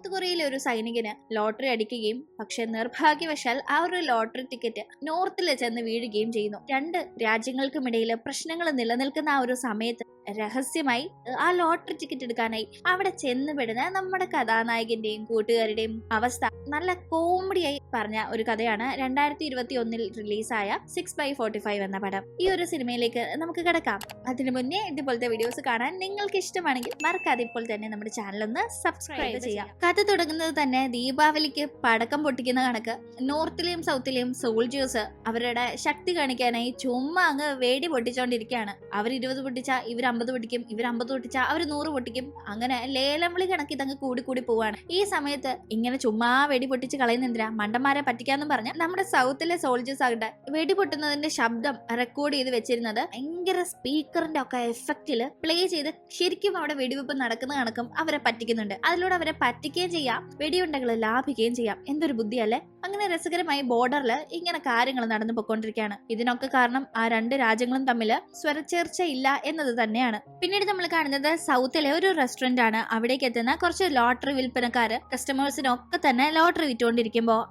South കൊറിയയിലെ ഒരു സൈനികന് lottery അടിക്കുകയും പക്ഷെ നിർഭാഗ്യവശാൽ ആ ഒരു ലോട്ടറി ടിക്കറ്റ് നോർത്തിൽ ചെന്ന് വീഴുകയും ചെയ്യുന്നു. രണ്ട് രാജ്യങ്ങൾക്കുമിടയിൽ പ്രശ്നങ്ങൾ നിലനിൽക്കുന്ന ആ ഒരു സമയത്ത് രഹസ്യമായി ആ ലോട്ടറി ടിക്കറ്റ് എടുക്കാനായി അവിടെ ചെന്നുപെടുന്ന നമ്മുടെ കഥാനായകന്റെയും കൂട്ടുകാരുടെയും അവസ്ഥ നല്ല കോമഡിയായി പറഞ്ഞ ഒരു കഥയാണ് 2021 റിലീസായ 6/45 എന്ന പടം. ഈ ഒരു സിനിമയിലേക്ക് നമുക്ക് കിടക്കാം. അതിനു മുന്നേ ഇതുപോലത്തെ വീഡിയോസ് കാണാൻ നിങ്ങൾക്ക് ഇഷ്ടമാണെങ്കിൽ മറക്കാതെ ഇപ്പോൾ തന്നെ നമ്മുടെ ചാനൽ ഒന്ന് സബ്സ്ക്രൈബ് ചെയ്യാം. കഥ തുടങ്ങുന്നത് തന്നെ ദീപാവലിക്ക് പടക്കം പൊട്ടിക്കുന്ന കണക്ക് നോർത്തിലെയും സൗത്തിലെയും സോൾജേഴ്സ് അവരുടെ ശക്തി കാണിക്കാനായി ചുമ്മാ അങ്ങ് വേടി പൊട്ടിച്ചോണ്ടിരിക്കുകയാണ്. അവർ 20 പൊട്ടിച്ച ഇവർ 50 പൊട്ടിക്കും, ഇവർ 50 പൊട്ടിച്ച അവർ 100 പൊട്ടിക്കും. അങ്ങനെ ലേലം വിളി കണക്ക് ഇതങ്ങ് കൂടി പോവാണ്. ഈ സമയത്ത് ഇങ്ങനെ ചുമ്മാ വെടി പൊട്ടിച്ച് കളയുന്നെന്തിനാ, മണ്ടന്മാരെ പറ്റിക്കാന്നും പറഞ്ഞ നമ്മുടെ സൗത്തിലെ സോൾജേഴ്സ് ആകട്ടെ വെടി പൊട്ടുന്നതിന്റെ ശബ്ദം റെക്കോർഡ് ചെയ്ത് വെച്ചിരുന്നത് ഭയങ്കര സ്പീക്കറിന്റെ ഒക്കെ എഫക്റ്റില് പ്ലേ ചെയ്ത് ശരിക്കും അവിടെ വെടിവെപ്പ് നടക്കുന്ന കണക്കും അവരെ പറ്റിക്കുന്നുണ്ട്. അതിലൂടെ അവരെ പറ്റിക്കുകയും ചെയ്യാം, വെടിയുണ്ടകൾ ലാഭിക്കുകയും ചെയ്യാം. എന്തൊരു ബുദ്ധിയല്ലേ. അങ്ങനെ രസകരമായി ബോർഡറിൽ ഇങ്ങനെ കാര്യങ്ങൾ നടന്നു പോയിക്കൊണ്ടിരിക്കുകയാണ്. ഇതിനൊക്കെ കാരണം ആ രണ്ട് രാജ്യങ്ങളും തമ്മിൽ സ്വരച്ചേർച്ച ഇല്ല എന്നത് തന്നെയാണ്. പിന്നീട് നമ്മൾ കാണുന്നത് സൗത്തിലെ ഒരു റെസ്റ്റോറന്റ് ആണ്. അവിടേക്ക് എത്തുന്ന കുറച്ച് ലോട്ടറി വിൽപ്പനക്കാര് കസ്റ്റമേഴ്സിനൊക്കെ തന്നെ ലോട്ടറി വിറ്റുകൊണ്ടിരിക്കുമ്പോൾ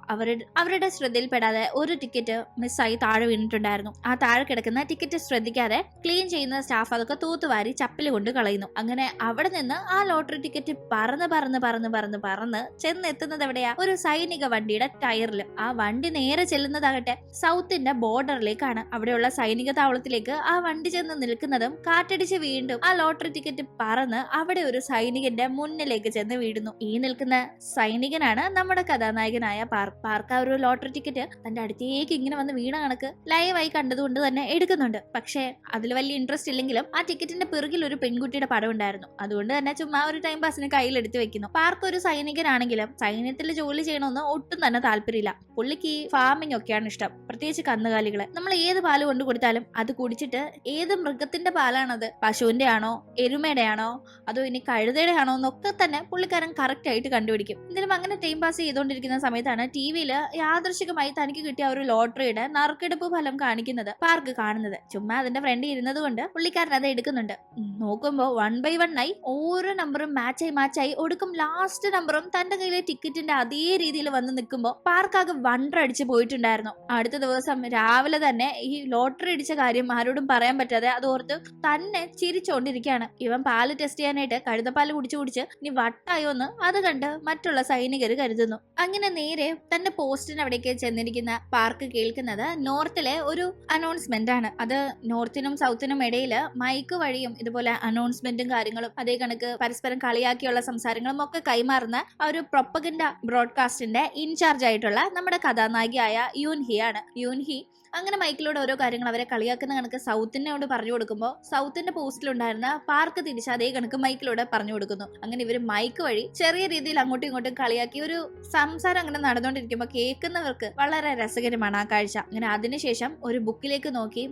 അവരുടെ ശ്രദ്ധയിൽപ്പെടാതെ ഒരു ടിക്കറ്റ് മിസ്സായി താഴെ വീണിട്ടുണ്ടായിരുന്നു. ആ താഴെ കിടക്കുന്ന ടിക്കറ്റ് ശ്രദ്ധിക്കാതെ ക്ലീൻ ചെയ്യുന്ന സ്റ്റാഫ് അതൊക്കെ തൂത്തുവാരി ചപ്പില് കൊണ്ട് കളയുന്നു. അങ്ങനെ അവിടെ നിന്ന് ആ ലോട്ടറി ടിക്കറ്റ് പറന്ന് ചെന്നെത്തുന്നത് എവിടെയാ, ഒരു സൈനിക വണ്ടിയുടെ ടയറിൽ. ആ വണ്ടി നേരെ ചെല്ലുന്നതാകട്ടെ സൗത്തിന്റെ ബോർഡറിലേക്കാണ്. അവിടെയുള്ള സൈനിക താവളത്തിലേക്ക് ആ വണ്ടി ചെന്ന് നിൽക്കുന്നതും കാറ്റടിച്ച് വീണ്ടും ആ ലോട്ടറി ടിക്കറ്റ് പറന്ന് അവിടെ ഒരു സൈനികന്റെ മുന്നിലേക്ക് ചെന്ന് വീഴുന്നു. ഈ നിൽക്കുന്ന സൈനികനാണ് നമ്മുടെ കഥാനായകനായ പാർക്ക്. ആ ഒരു ലോട്ടറി ടിക്കറ്റ് തന്റെ അടുത്തേക്ക് ഇങ്ങനെ വന്ന് വീണ കണക്ക് ലൈവായി കണ്ടതുകൊണ്ട് തന്നെ എടുക്കുന്നുണ്ട്. പക്ഷേ അതിൽ വലിയ ഇൻട്രസ്റ്റ് ഇല്ലെങ്കിലും ആ ടിക്കറ്റിന്റെ പിറകിൽ ഒരു പെൺകുട്ടിയുടെ പടം ഉണ്ടായിരുന്നു. അതുകൊണ്ട് തന്നെ ചുമ്മാ ഒരു ടൈം പാസിന് കയ്യിലെടുത്ത് വെക്കുന്നു. പാർക്ക് ഒരു സൈനികനാണെങ്കിലും സൈന്യത്തിൽ ജോലി ചെയ്യണമെന്ന് ഒട്ടും തന്നെ താല്പര്യമില്ല. പുള്ളിക്ക് ഈ ഫാമിംഗ് ഒക്കെയാണ് ഇഷ്ടം, പ്രത്യേകിച്ച് കന്നുകാലികളെ. നമ്മൾ ഏത് പാല് കൊണ്ട് കൊടുത്താലും അത് കുടിച്ചിട്ട് ഏത് മൃഗത്തിന്റെ പാലാണത്, പശുവിന്റെ ആണോ എരുമയുടെ ആണോ അതോ ഇനി കഴുതയുടെ ആണോ എന്നൊക്കെ തന്നെ പുള്ളിക്കാരൻ കറക്റ്റ് ആയിട്ട് കണ്ടുപിടിക്കും. എന്തായാലും അങ്ങനെ ടൈം പാസ് ചെയ്തുകൊണ്ടിരിക്കുന്ന സമയത്താണ് ടിവിയിൽ യാദൃശികമായി തനിക്ക് കിട്ടിയ ഒരു ലോട്ടറിയുടെ നറുക്കെടുപ്പ് ഫലം കാണിക്കുന്നത് പാർക്ക് കാണുന്നത്. ചുമ്മാ അതിന്റെ ഫ്രണ്ട് ഇരുന്നത് കൊണ്ട് പുള്ളിക്കാരൻ അത് എടുക്കുന്നുണ്ട്. നോക്കുമ്പോ 1 by 1 ആയി ഓരോ നമ്പറും മാച്ചായി ഒടുക്കും ലാസ്റ്റ് നമ്പറും തന്റെ കയ്യിലെ ടിക്കറ്റിന്റെ അതേ രീതിയിൽ വന്ന് നിൽക്കുമ്പോ പാർക്കാകെ വണ്ടടിച്ച് പോയിട്ടുണ്ടായിരുന്നു. അടുത്ത ദിവസം രാവിലെ തന്നെ ഈ ലോട്ടറി അടിച്ച കാര്യം ആരോടും പറയാൻ പറ്റാതെ അത് ഓർത്ത് തന്നെ ചിരിച്ചോണ്ടിരിക്കുകയാണ്. ഇവൻ പാല് ടെസ്റ്റ് ചെയ്യാനായിട്ട് കഴുതപ്പാല് കുടിച്ച് നീ വട്ടായോന്ന് അത് കണ്ട് മറ്റുള്ള സൈനികർ കരുതുന്നു. അങ്ങനെ നേരെ തന്റെ പോസ്റ്റിന് അവിടേക്ക് ചെന്നിരിക്കുന്ന പാർക്ക് കേൾക്കുന്നത് നോർത്തിലെ ഒരു അനൗൺസ്മെന്റ് ആണ്. അത് നോർത്തിനും സൗത്തിനും ഇടയില് മൈക്ക് വഴിയും ഇതുപോലെ അനൗൺസ്മെന്റും കാര്യങ്ങളും അതേ കണക്ക് പരസ്പരം കളിയാക്കിയുള്ള സംസാരങ്ങളും ഒക്കെ കൈമാറുന്ന ആ ഒരു പ്രൊപ്പഗൻഡ ബ്രോഡ്കാസ്റ്റിന്റെ ഇൻചാർജ് ആയിട്ടുള്ള നമ്മുടെ കഥാനായികയായ യൂൻഹി ആണ്. യൂൻഹി അങ്ങനെ മൈക്കിലൂടെ ഓരോ കാര്യങ്ങൾ അവരെ കളിയാക്കുന്ന കണക്ക് സൗത്തിനോട് പറഞ്ഞു കൊടുക്കുമ്പോൾ സൗത്തിന്റെ പോസ്റ്റിലുണ്ടായിരുന്ന പാർക്ക് തിരിച്ച് അതേ കണക്ക് മൈക്കിലൂടെ പറഞ്ഞു കൊടുക്കുന്നു. അങ്ങനെ ഇവര് മൈക്ക് വഴി ചെറിയ രീതിയിൽ അങ്ങോട്ടും ഇങ്ങോട്ടും കളിയാക്കി ഒരു സംസാരം അങ്ങനെ നടന്നുകൊണ്ടിരിക്കുമ്പോൾ കേൾക്കുന്നവർക്ക് വളരെ രസകരമാണ് ആ കാഴ്ച. അങ്ങനെ അതിനുശേഷം ഒരു ബുക്കിലേക്ക് നോക്കി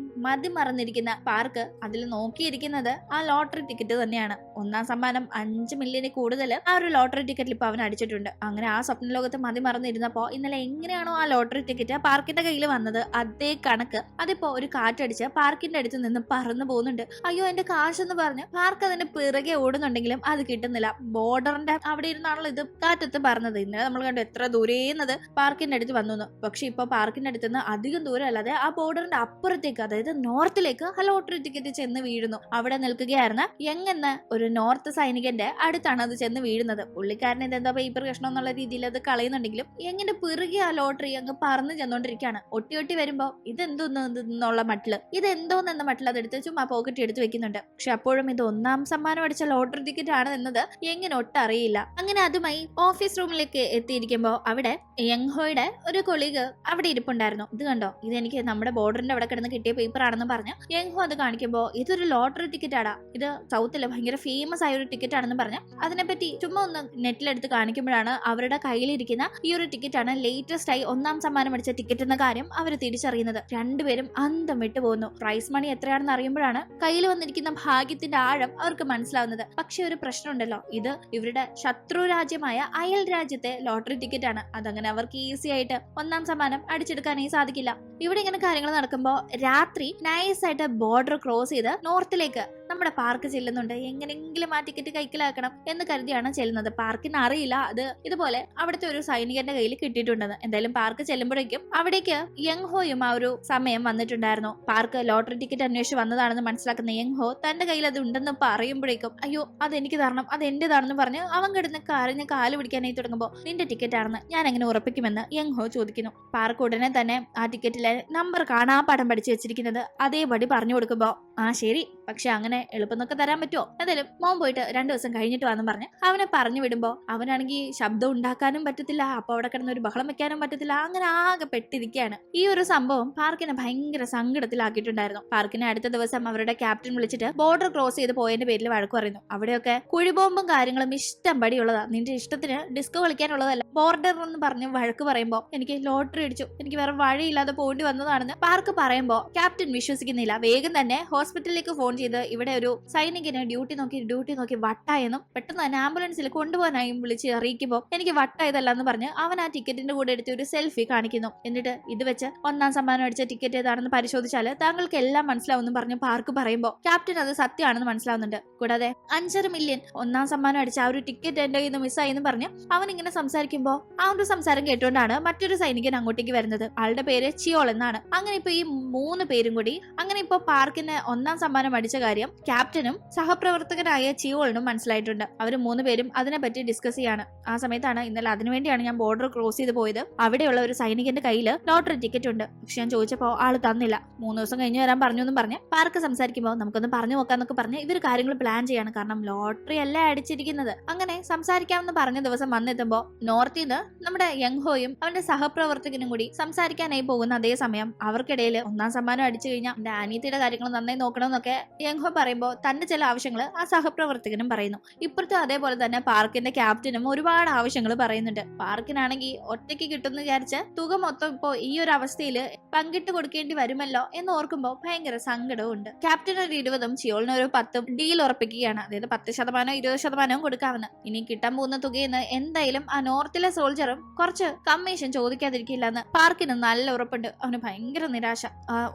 മറന്നിരിക്കുന്ന പാർക്ക് അതിൽ നോക്കിയിരിക്കുന്നത് ആ ലോട്ടറി ടിക്കറ്റ് തന്നെയാണ്. ഒന്നാം സമ്മാനം 5 മില്യണിൽ കൂടുതൽ ആ ഒരു ലോട്ടറി ടിക്കറ്റിൽ ഇപ്പൊ അവൻ അടിച്ചിട്ടുണ്ട്. അങ്ങനെ ആ സ്വപ്ന ലോകത്ത് മറന്നിരുന്നപ്പോ ഇന്നലെ എങ്ങനെയാണോ ആ ലോട്ടറി ടിക്കറ്റ് പാർക്കിന്റെ കയ്യിൽ വന്നത് അതേ കണക്ക് അതിപ്പോ ഒരു കാറ്റടിച്ച് പാർക്കിന്റെ അടുത്ത് നിന്ന് പറന്നു പോകുന്നുണ്ട്. അയ്യോ എന്റെ കാശെന്ന് പറഞ്ഞ് പാർക്ക് അതിന്റെ പിറകെ ഓടുന്നുണ്ടെങ്കിലും അത് കിട്ടുന്നില്ല. ബോർഡറിന്റെ അവിടെ ഇരുന്നാണല്ലോ ഇത് കാറ്റത്ത് പറഞ്ഞത്. ഇന്നലെ നമ്മൾ കണ്ടു എത്ര ദൂരേന്നത് പാർക്കിന്റെ അടുത്ത് വന്നു. പക്ഷെ ഇപ്പൊ പാർക്കിന്റെ അടുത്ത് നിന്ന് അധികം ദൂരം അല്ലാതെ ആ ബോർഡറിന്റെ അപ്പുറത്തേക്ക്, അതായത് നോർത്തിലേക്ക് ആ ലോട്ടറി ടിക്കറ്റ് ചെന്ന് വീഴുന്നു. അവിടെ നിൽക്കുകയായിരുന്ന എന്ന ഒരു നോർത്ത് സൈനികന്റെ അടുത്താണ് അത് ചെന്ന് വീഴുന്നത്. പുള്ളിക്കാരൻ ഇതെന്താ പേപ്പർ കഷ്ണം എന്നുള്ള രീതിയിൽ അത് കളയുന്നുണ്ടെങ്കിലും എങ്ങനെ പിറകെ ആ ലോട്ടറി അങ്ങ് പറന്ന് ചെന്നോണ്ടിരിക്കുകയാണ്. ഒട്ടി വരുമ്പോ ഇതെന്തോന്നുള്ള മട്ടില് ഇതെന്തോന്നെന്ന മട്ടിൽ അതെടുത്ത് ചുമ്മാ പോക്കറ്റ് എടുത്ത് വെക്കുന്നുണ്ട്. പക്ഷെ അപ്പോഴും ഇത് ഒന്നാം സമ്മാനം അടിച്ച ലോട്ടറി ടിക്കറ്റ് ആണ് എന്നത് എങ്ങനെ ഒട്ടറിയില്ല. അങ്ങനെ അതുമായി ഓഫീസ് റൂമിലേക്ക് എത്തിയിരിക്കുമ്പോ അവിടെ യങ്ഹോയുടെ ഒരു കൊളീഗ് അവിടെ ഇരിപ്പുണ്ടായിരുന്നു. ഇത് കണ്ടോ, ഇതെനിക്ക് നമ്മുടെ ബോർഡറിന്റെ അവിടെ കിടന്ന് കിട്ടിയ പേപ്പർ ആണെന്ന് പറഞ്ഞു യങ്ഹോ അത് കാണിക്കുമ്പോ ഇതൊരു ലോട്ടറി ടിക്കറ്റ് ആടാ, ഇത് സൗത്തില് ഭയങ്കര ഫേമസ് ആയ ഒരു ടിക്കറ്റ് ആണെന്ന് പറഞ്ഞു അതിനെപ്പറ്റി ചുമ്മാ ഒന്ന് നെറ്റിലെടുത്ത് കാണിക്കുമ്പോഴാണ് അവരുടെ കയ്യിലിരിക്കുന്ന ഈ ഒരു ടിക്കറ്റ് ആണ് ലേറ്റസ്റ്റ് ആയി ഒന്നാം സമ്മാനം അടിച്ച ടിക്കറ്റ് എന്ന കാര്യം അവർ തിരിച്ചറിയുന്നത്. രണ്ടുപേരും അന്തം വിട്ടു പോകുന്നു. പ്രൈസ് മണി എത്രയാണെന്ന് അറിയുമ്പോഴാണ് കയ്യിൽ വന്നിരിക്കുന്ന ഭാഗ്യത്തിന്റെ ആഴം അവർക്ക് മനസ്സിലാവുന്നത്. പക്ഷെ ഒരു പ്രശ്നമുണ്ടല്ലോ, ഇത് ഇവരുടെ ശത്രു രാജ്യമായ അയൽ രാജ്യത്തെ ലോട്ടറി ടിക്കറ്റ് ആണ്. അതങ്ങനെ അവർക്ക് ഈസി ആയിട്ട് ഒന്നാം സമ്മാനം അടിച്ചെടുക്കാനേ സാധിക്കില്ല. ഇവിടെ ഇങ്ങനെ കാര്യങ്ങൾ നടക്കുമ്പോൾ രാത്രി നൈസായിട്ട് ബോർഡർ ക്രോസ് ചെയ്ത് നോർത്തിലേക്ക് നമ്മുടെ പാർക്ക് ചെല്ലുന്നുണ്ട്. എങ്ങനെങ്കിലും ആ ടിക്കറ്റ് കൈക്കലാക്കണം എന്ന് കരുതിയാണ് ചെല്ലുന്നത്. പാർക്കിന് അറിയില്ല അത് ഇതുപോലെ അവിടുത്തെ ഒരു സൈനികന്റെ കയ്യിൽ കിട്ടിയിട്ടുണ്ടെന്ന്. എന്തായാലും പാർക്ക് ചെല്ലുമ്പോഴേക്കും അവിടേക്ക് യങ് ഹോയും ആ ഒരു സമയം വന്നിട്ടുണ്ടായിരുന്നു. പാർക്ക് ലോട്ടറി ടിക്കറ്റ് അന്വേഷിച്ച് വന്നതാണെന്ന് മനസ്സിലാക്കുന്ന യങ് ഹോ തന്റെ കയ്യിൽ അത് ഉണ്ടെന്ന് പറയുമ്പോഴേക്കും അയ്യോ അതെനിക്ക് തരണം, അത് എന്റേതാണെന്ന് പറഞ്ഞ് അവൻ കിടന്ന് കരഞ്ഞ് കാല് പിടിക്കാനായി തുടങ്ങുമ്പോൾ നിന്റെ ടിക്കറ്റ് ആണെന്ന് ഞാൻ എങ്ങനെ ഉറപ്പിക്കുമെന്ന് യങ് ഹോ ചോദിക്കുന്നു. പാർക്ക് ഉടനെ തന്നെ ആ ടിക്കറ്റിലെ നമ്പർ കാണാപ്പാഠം പഠിച്ചു വെച്ചിരിക്കുന്നത് അതേപടി പറഞ്ഞു കൊടുക്കുമ്പോ ആ ശരി, പക്ഷെ അങ്ങനെ എളുപ്പമൊക്കെ തരാൻ പറ്റുമോ, എന്തായാലും മോൻ പോയിട്ട് 2 ദിവസം കഴിഞ്ഞിട്ട് വന്നു പറഞ്ഞ് അവനെ പറഞ്ഞു വിടുമ്പോ അവനാണെങ്കിൽ ശബ്ദം ഉണ്ടാക്കാനും പറ്റത്തില്ല, അപ്പൊ അവിടെ കിടന്ന് ഒരു ബഹളം വെക്കാനും പറ്റത്തില്ല. അങ്ങനെ ആകെ പെട്ടിരിക്കുകയാണ്. ഈ ഒരു സംഭവം പാർക്കിനെ ഭയങ്കര സങ്കടത്തിലാക്കിയിട്ടുണ്ടായിരുന്നു. പാർക്കിനെ അടുത്ത ദിവസം അവരുടെ ക്യാപ്റ്റൻ വിളിച്ചിട്ട് ബോർഡർ ക്രോസ് ചെയ്ത് പോയതിന്റെ പേരിൽ വഴക്ക് പറയുന്നു. അവിടെയൊക്കെ കുഴിബോംബും കാര്യങ്ങളും ഇഷ്ടം പടിയുള്ളതാ, നിന്റെ ഇഷ്ടത്തിന് ഡിസ്കോ കളിക്കാനുള്ളതല്ല. ബോർഡർ എന്ന് പറഞ്ഞ് വഴക്ക് പറയുമ്പോ എനിക്ക് ലോട്ടറി അടിച്ചു, എനിക്ക് വേറെ വഴിയില്ലാതെ പോണ്ടി വന്നതാണെന്ന് പാർക്ക് പറയുമ്പോ ക്യാപ്റ്റൻ വിശ്വസിക്കുന്നില്ല. വേഗം തന്നെ ഹോസ്പിറ്റലിലേക്ക് ഫോൺ ചെയ്ത് ഇവിടെ ഒരു സൈനികന് ഡ്യൂട്ടി നോക്കി വട്ടായെന്നും പെട്ടെന്ന് തന്നെ ആംബുലൻസിൽ കൊണ്ടുപോകാനായും വിളിച്ച് അറിയിക്കുമ്പോൾ എനിക്ക് വട്ടായതല്ല എന്ന് പറഞ്ഞ് അവൻ ആ ടിക്കറ്റിന്റെ കൂടെ എടുത്ത് ഒരു സെൽഫി കാണിക്കുന്നു. എന്നിട്ട് ഇത് വെച്ച് 1ാം സമ്മാനം അടിച്ച ടിക്കറ്റ് ഏതാണെന്ന് പരിശോധിച്ചാൽ താങ്കൾക്ക് എല്ലാം മനസ്സിലാവുമെന്ന് പറഞ്ഞ് പാർക്ക് പറയുമ്പോൾ ക്യാപ്റ്റൻ അത് സത്യമാണെന്ന് മനസ്സിലാവുന്നുണ്ട്. കൂടാതെ 5.5 മില്യൺ 1ാം സമ്മാനം അടിച്ച ആ ഒരു ടിക്കറ്റ് എന്റെ കയ്യിൽ നിന്ന് മിസ്സായി എന്ന് പറഞ്ഞ് അവൻ ഇങ്ങനെ സംസാരിക്കുമ്പോൾ ആ ഒരു സംസാരം കേട്ടുകൊണ്ടാണ് മറ്റൊരു സൈനികൻ അങ്ങോട്ടേക്ക് വരുന്നത്. ആളുടെ പേര് ചിയോൾ എന്നാണ്. അങ്ങനെ ഇപ്പൊ ഈ 3 പേരും കൂടി അങ്ങനെ ഇപ്പൊ പാർക്കിന് 1ാം സമ്മാനം അടിച്ച കാര്യം ക്യാപ്റ്റനും സഹപ്രവർത്തകനായ ചിയോളിനും മനസ്സിലായിട്ടുണ്ട്. അവർ 3 പേരും അതിനെപ്പറ്റി ഡിസ്കസ് ചെയ്യാണ്. ആ സമയത്താണ് ഇന്നലെ അതിനുവേണ്ടിയാണ് ഞാൻ ബോർഡർ ക്രോസ് ചെയ്ത് പോയത്. അവിടെയുള്ള ഒരു സൈനികന്റെ കയ്യിൽ ലോട്ടറി ടിക്കറ്റ് ഉണ്ട്, പക്ഷെ ഞാൻ ചോദിച്ചപ്പോൾ ആള് തന്നില്ല. 3 ദിവസം കഴിഞ്ഞ് വരാൻ പറഞ്ഞു എന്നും പറഞ്ഞ് പാർക്ക് സംസാരിക്കുമ്പോൾ നമുക്കൊന്ന് പറഞ്ഞു നോക്കാന്നൊക്കെ പറഞ്ഞ് ഇവർ കാര്യങ്ങൾ പ്ലാൻ ചെയ്യാണ്. കാരണം ലോട്ടറി അല്ലേ അടിച്ചിരിക്കുന്നത്. അങ്ങനെ സംസാരിക്കാമെന്ന് പറഞ്ഞ ദിവസം വന്നെത്തുമ്പോ നോർത്തിൽ നിന്ന് നമ്മുടെ യങ് ഹോയും അവന്റെ സഹപ്രവർത്തകനും കൂടി സംസാരിക്കാനായി പോകുന്ന അതേ സമയം അവർക്കിടയിൽ 1ാം സമ്മാനം അടിച്ചു കഴിഞ്ഞാൽ എന്റെ അനിയത്തിയുടെ കാര്യങ്ങൾ നന്നായി നോക്കണമെന്നൊക്കെ യങ് ഹോ പറയുമ്പോൾ തന്റെ ചില ആവശ്യങ്ങൾ ആ സഹപ്രവർത്തകനും പറയുന്നു. ഇപ്പുറത്തും അതേപോലെ തന്നെ പാർക്കിന്റെ ക്യാപ്റ്റനും ഒരുപാട് ആവശ്യങ്ങൾ പറയുന്നുണ്ട്. പാർക്കിനാണെങ്കിൽ ഒറ്റയ്ക്ക് കിട്ടുമെന്ന് വിചാരിച്ച തുക മൊത്തം ഇപ്പോ ഈ ഒരു അവസ്ഥയിൽ പങ്കിട്ട് കൊടുക്കേണ്ടി വരുമല്ലോ എന്ന് ഓർക്കുമ്പോൾ ഭയങ്കര സങ്കടവും ഉണ്ട്. ക്യാപ്റ്റൻ ഒരു 20ഉം ചിയോളിന് ഒരു 10ഉം ഡീൽ ഉറപ്പിക്കുകയാണ്. അതായത് 10% 20% കൊടുക്കാമെന്ന്. ഇനി കിട്ടാൻ പോകുന്ന തുകയെന്ന് എന്തായാലും ആ നോർത്തിലെ സോൾജറും കുറച്ച് കമ്മീഷൻ ചോദിക്കാതിരിക്കില്ല എന്ന് പാർക്കിന് നല്ല ഉറപ്പുണ്ട്. അവന് ഭയങ്കര നിരാശ.